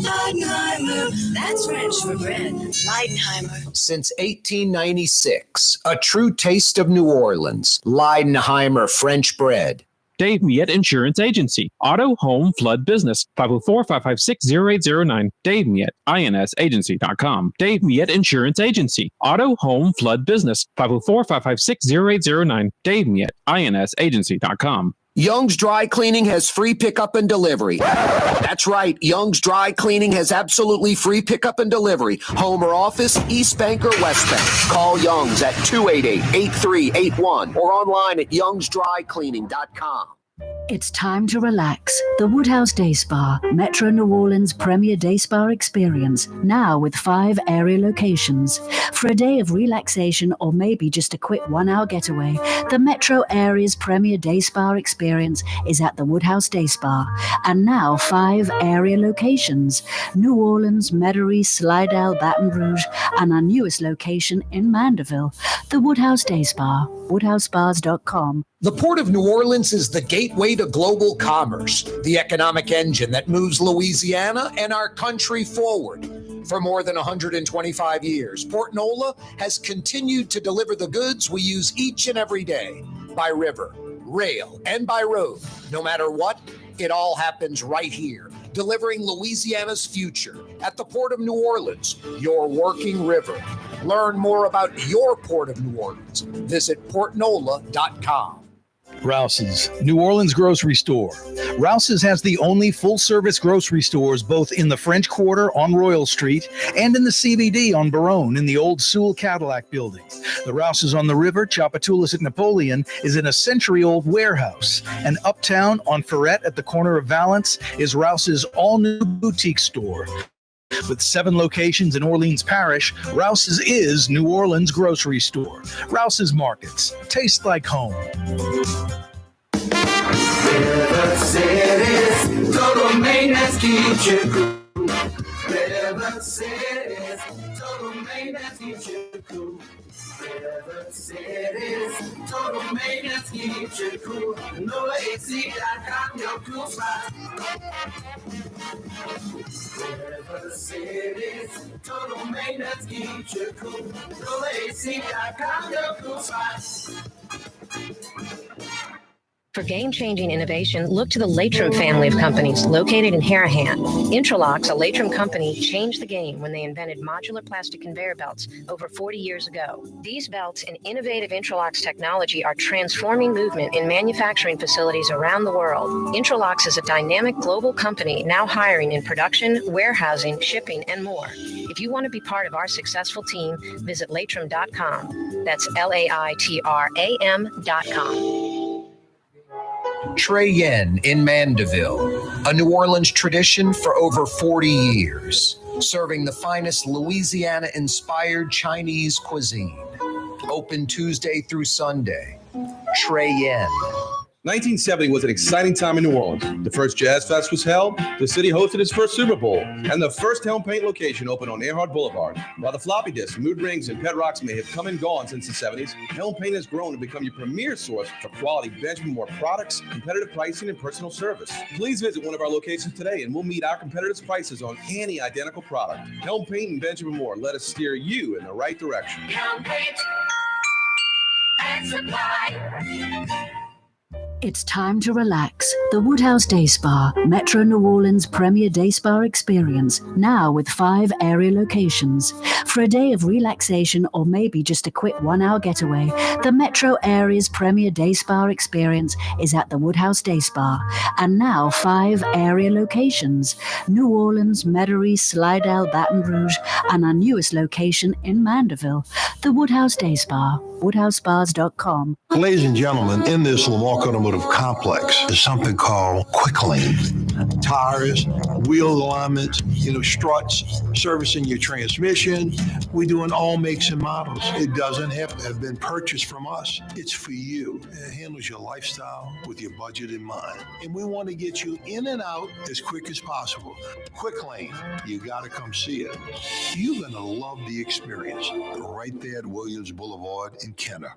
Leidenheimer, that's French for bread. Leidenheimer. Since 1896, a true taste of New Orleans. Leidenheimer French bread. Dave Miette Insurance Agency. Auto, home, flood business. 504-556-0809. Dave Miette, insagency.com. Dave Miette Insurance Agency. Auto, home, flood business. 504-556-0809. Dave Miette, insagency.com. Young's Dry Cleaning has free pickup and delivery. That's right. Young's Dry Cleaning has absolutely free pickup and delivery. Home or office, East Bank or West Bank. Call Young's at 288-8381 or online at youngsdrycleaning.com. It's time to relax. The Woodhouse Day Spa, Metro New Orleans' premier day spa experience, now with 5 area locations. For a day of relaxation or maybe just a quick 1-hour getaway, the Metro area's premier day spa experience is at the Woodhouse Day Spa. And now 5 area locations: New Orleans, Metairie, Slidell, Baton Rouge, and our newest location in Mandeville. The Woodhouse Day Spa, woodhousespas.com. The Port of New Orleans is the gateway to global commerce, the economic engine that moves Louisiana and our country forward. For more than 125 years, Port Nola has continued to deliver the goods we use each and every day, by river, rail, and by road. No matter what, it all happens right here, delivering Louisiana's future at the Port of New Orleans, your working river. Learn more about your Port of New Orleans. Visit portnola.com. Rouse's, New Orleans grocery store. Rouse's has the only full-service grocery stores both in the French Quarter on Royal Street and in the CBD on Baronne in the old Sewell Cadillac building. The Rouse's on the river, Tchoupitoulas at Napoleon, is in a century-old warehouse. And uptown on Ferret at the corner of Valence is Rouse's all-new boutique store. With 7 locations in Orleans Parish, Rouse's is New Orleans grocery store. Rouse's Markets. Taste like home. River City's total maintenance keeps you cool. River City's total maintenance keeps you cool. River City's total maintenance keeps you cool. NolaAC.com, your cool spot. River City's total maintenance keeps you cool. NolaAC.com, your cool spot. For game-changing innovation, look to the Latrim family of companies located in Harahan. Intralocks, a Latrim company, changed the game when they invented modular plastic conveyor belts over 40 years ago. These belts and innovative Intralocks technology are transforming movement in manufacturing facilities around the world. Intralocks is a dynamic global company now hiring in production, warehousing, shipping, and more. If you want to be part of our successful team, visit latrim.com. That's LAITRAM.com. Trey Yen in Mandeville, a New Orleans tradition for over 40 years, serving the finest Louisiana-inspired Chinese cuisine. Open Tuesday through Sunday. Trey Yen. 1970 was an exciting time in New Orleans. The first Jazz Fest was held, the city hosted its first Super Bowl, and the first Helm Paint location opened on Earhart Boulevard. While the floppy disks, mood rings, and pet rocks may have come and gone since the 70s, Helm Paint has grown to become your premier source for quality Benjamin Moore products, competitive pricing, and personal service. Please visit one of our locations today, and we'll meet our competitors' prices on any identical product. Helm Paint and Benjamin Moore, let us steer you in the right direction. Helm Paint and Supply. It's time to relax. The Woodhouse Day Spa, Metro New Orleans' premier day spa experience, now with 5 area locations. For a day of relaxation or maybe just a quick 1-hour getaway, the Metro area's premier day spa experience is at the Woodhouse Day Spa, and now 5 area locations: New Orleans, Metairie, Slidell, Baton Rouge, and our newest location in Mandeville. The Woodhouse Day Spa, woodhousespas.com. Ladies and gentlemen, in this Lamar Automotive Complex is something called Quick Lane. Tires, wheel alignments, struts, servicing your transmission. We do in all makes and models. It doesn't have to have been purchased from us. It's for you. It handles your lifestyle with your budget in mind. And we want to get you in and out as quick as possible. Quick Lane, you got to come see it. You're going to love the experience right there at Williams Boulevard in Kenner.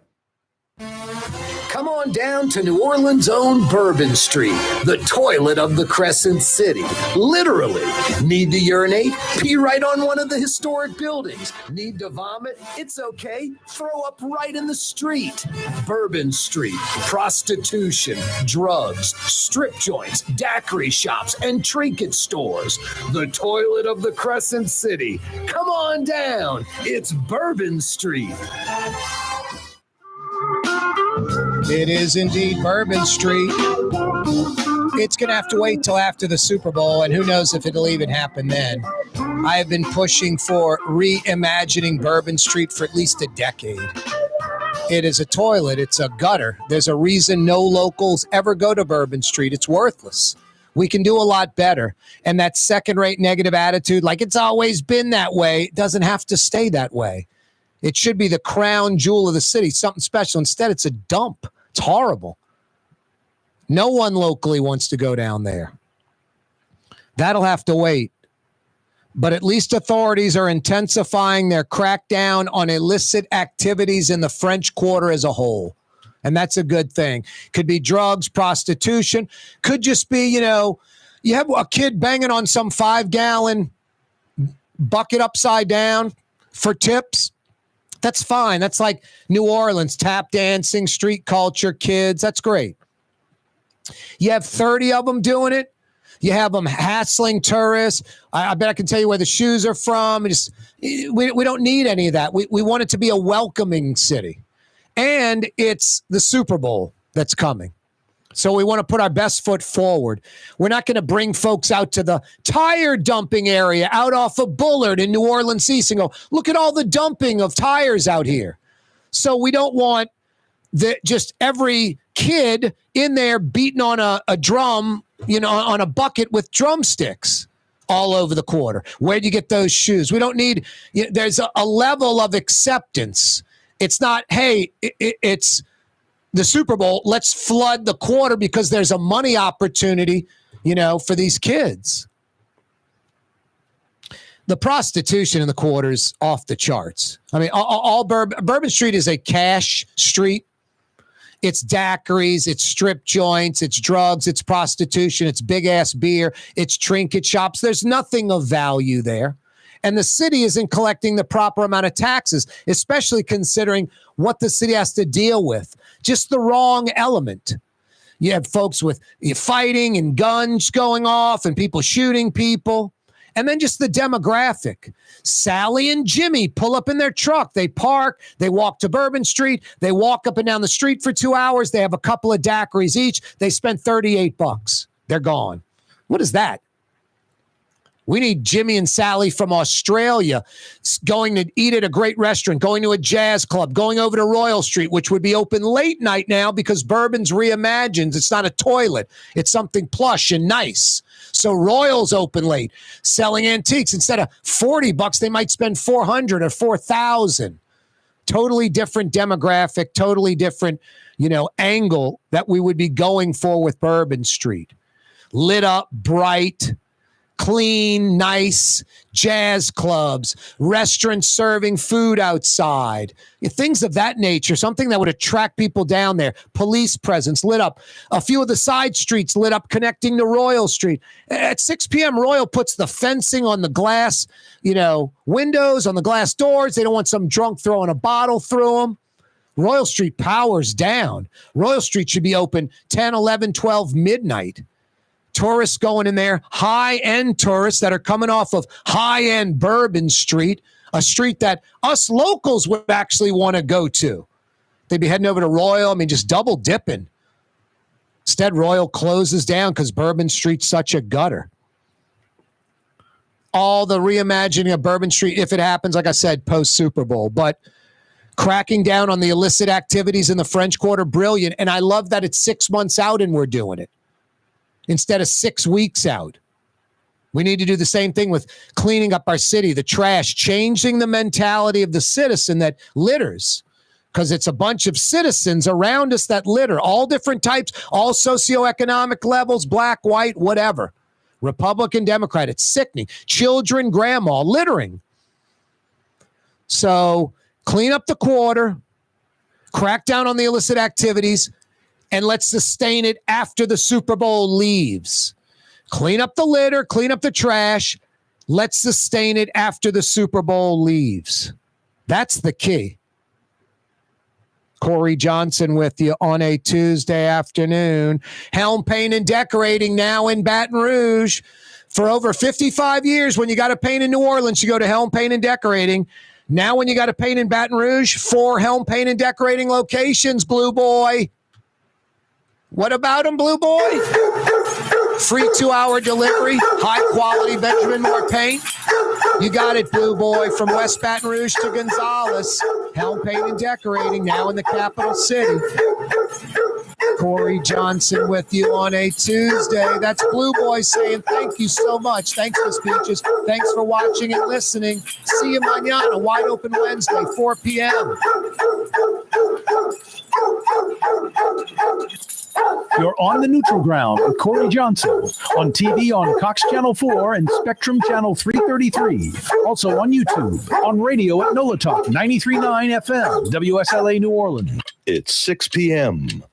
Come on down to New Orleans' own Bourbon Street, the toilet of the Crescent City. Literally. Need to urinate? Pee right on one of the historic buildings. Need to vomit? It's okay. Throw up right in the street. Bourbon Street. Prostitution, drugs, strip joints, daiquiri shops, and trinket stores. The toilet of the Crescent City. Come on down. It's Bourbon Street. It is indeed Bourbon Street. It's going to have to wait till after the Super Bowl, and who knows if it'll even happen then. I have been pushing for reimagining Bourbon Street for at least a decade. It is a toilet. It's a gutter. There's a reason no locals ever go to Bourbon Street. It's worthless. We can do a lot better. And that second-rate negative attitude, like it's always been that way, doesn't have to stay that way. It should be the crown jewel of the city, something special. Instead, it's a dump. It's horrible. No one locally wants to go down there. That'll have to wait. But at least authorities are intensifying their crackdown on illicit activities in the French Quarter as a whole. And that's a good thing. Could be drugs, prostitution. Could just be, you have a kid banging on some 5-gallon bucket upside down for tips. That's fine. That's like New Orleans, tap dancing, street culture, kids. That's great. You have 30 of them doing it. You have them hassling tourists. I bet I can tell you where the shoes are from. We don't need any of that. We want it to be a welcoming city. And it's the Super Bowl that's coming. So we want to put our best foot forward. We're not going to bring folks out to the tire dumping area out off of Bullard in New Orleans East and go, look at all the dumping of tires out here. So we don't want just every kid in there beating on a drum, on a bucket with drumsticks all over the quarter. Where'd you get those shoes? We don't need, there's a level of acceptance. It's not, hey, it's the Super Bowl, let's flood the quarter because there's a money opportunity, for these kids. The prostitution in the quarter is off the charts. I mean, all Bourbon Street is a cash street. It's daiquiris, it's strip joints, it's drugs, it's prostitution, it's big-ass beer, it's trinket shops. There's nothing of value there. And the city isn't collecting the proper amount of taxes, especially considering what the city has to deal with. Just the wrong element. You have folks with fighting and guns going off and people shooting people. And then just the demographic. Sally and Jimmy pull up in their truck. They park. They walk to Bourbon Street. They walk up and down the street for 2 hours. They have a couple of daiquiris each. They spend $38. They're gone. What is that? We need Jimmy and Sally from Australia going to eat at a great restaurant, going to a jazz club, going over to Royal Street, which would be open late night now because Bourbon's reimagined. It's not a toilet. It's something plush and nice. So Royal's open late, selling antiques. Instead of $40, they might spend $400 or $4,000. Totally different demographic, totally different, angle that we would be going for with Bourbon Street. Lit up, bright, clean, nice, jazz clubs, restaurants serving food outside, things of that nature, something that would attract people down there. Police presence lit up. A few of the side streets lit up connecting to Royal Street. At 6 p.m., Royal puts the fencing on the glass, windows, on the glass doors. They don't want some drunk throwing a bottle through them. Royal Street powers down. Royal Street should be open 10, 11, 12, midnight. Tourists going in there, high-end tourists that are coming off of high-end Bourbon Street, a street that us locals would actually want to go to. They'd be heading over to Royal, just double dipping. Instead, Royal closes down because Bourbon Street's such a gutter. All the reimagining of Bourbon Street, if it happens, like I said, post-Super Bowl. But cracking down on the illicit activities in the French Quarter, brilliant. And I love that it's 6 months out and we're doing it instead of 6 weeks out. We need to do the same thing with cleaning up our city, the trash, changing the mentality of the citizen that litters, because it's a bunch of citizens around us that litter, all different types, all socioeconomic levels, black, white, whatever, Republican, Democrat. It's sickening. Children, grandma, littering. So clean up the quarter, crack down on the illicit activities, and let's sustain it after the Super Bowl leaves. Clean up the litter, clean up the trash. Let's sustain it after the Super Bowl leaves. That's the key. Corey Johnson with you on a Tuesday afternoon. Helm Paint and Decorating now in Baton Rouge. For over 55 years, when you got to paint in New Orleans, you go to Helm Paint and Decorating. Now when you got to paint in Baton Rouge, 4 Helm Paint and Decorating locations, Blue Boy. What about him, Blue Boy? Free 2-hour delivery, high-quality Benjamin Moore paint. You got it, Blue Boy, from West Baton Rouge to Gonzales. Helm Paint and Decorating, now in the capital city. Corey Johnson with you on a Tuesday. That's Blue Boy saying thank you so much. Thanks, Miss Peaches. Thanks for watching and listening. See you mañana, Wide Open Wednesday, 4 p.m. You're on the neutral ground with Corey Johnson on TV on Cox Channel 4 and Spectrum Channel 333. Also on YouTube, on radio at NOLA Talk 93.9 FM, WSLA New Orleans. It's 6 p.m.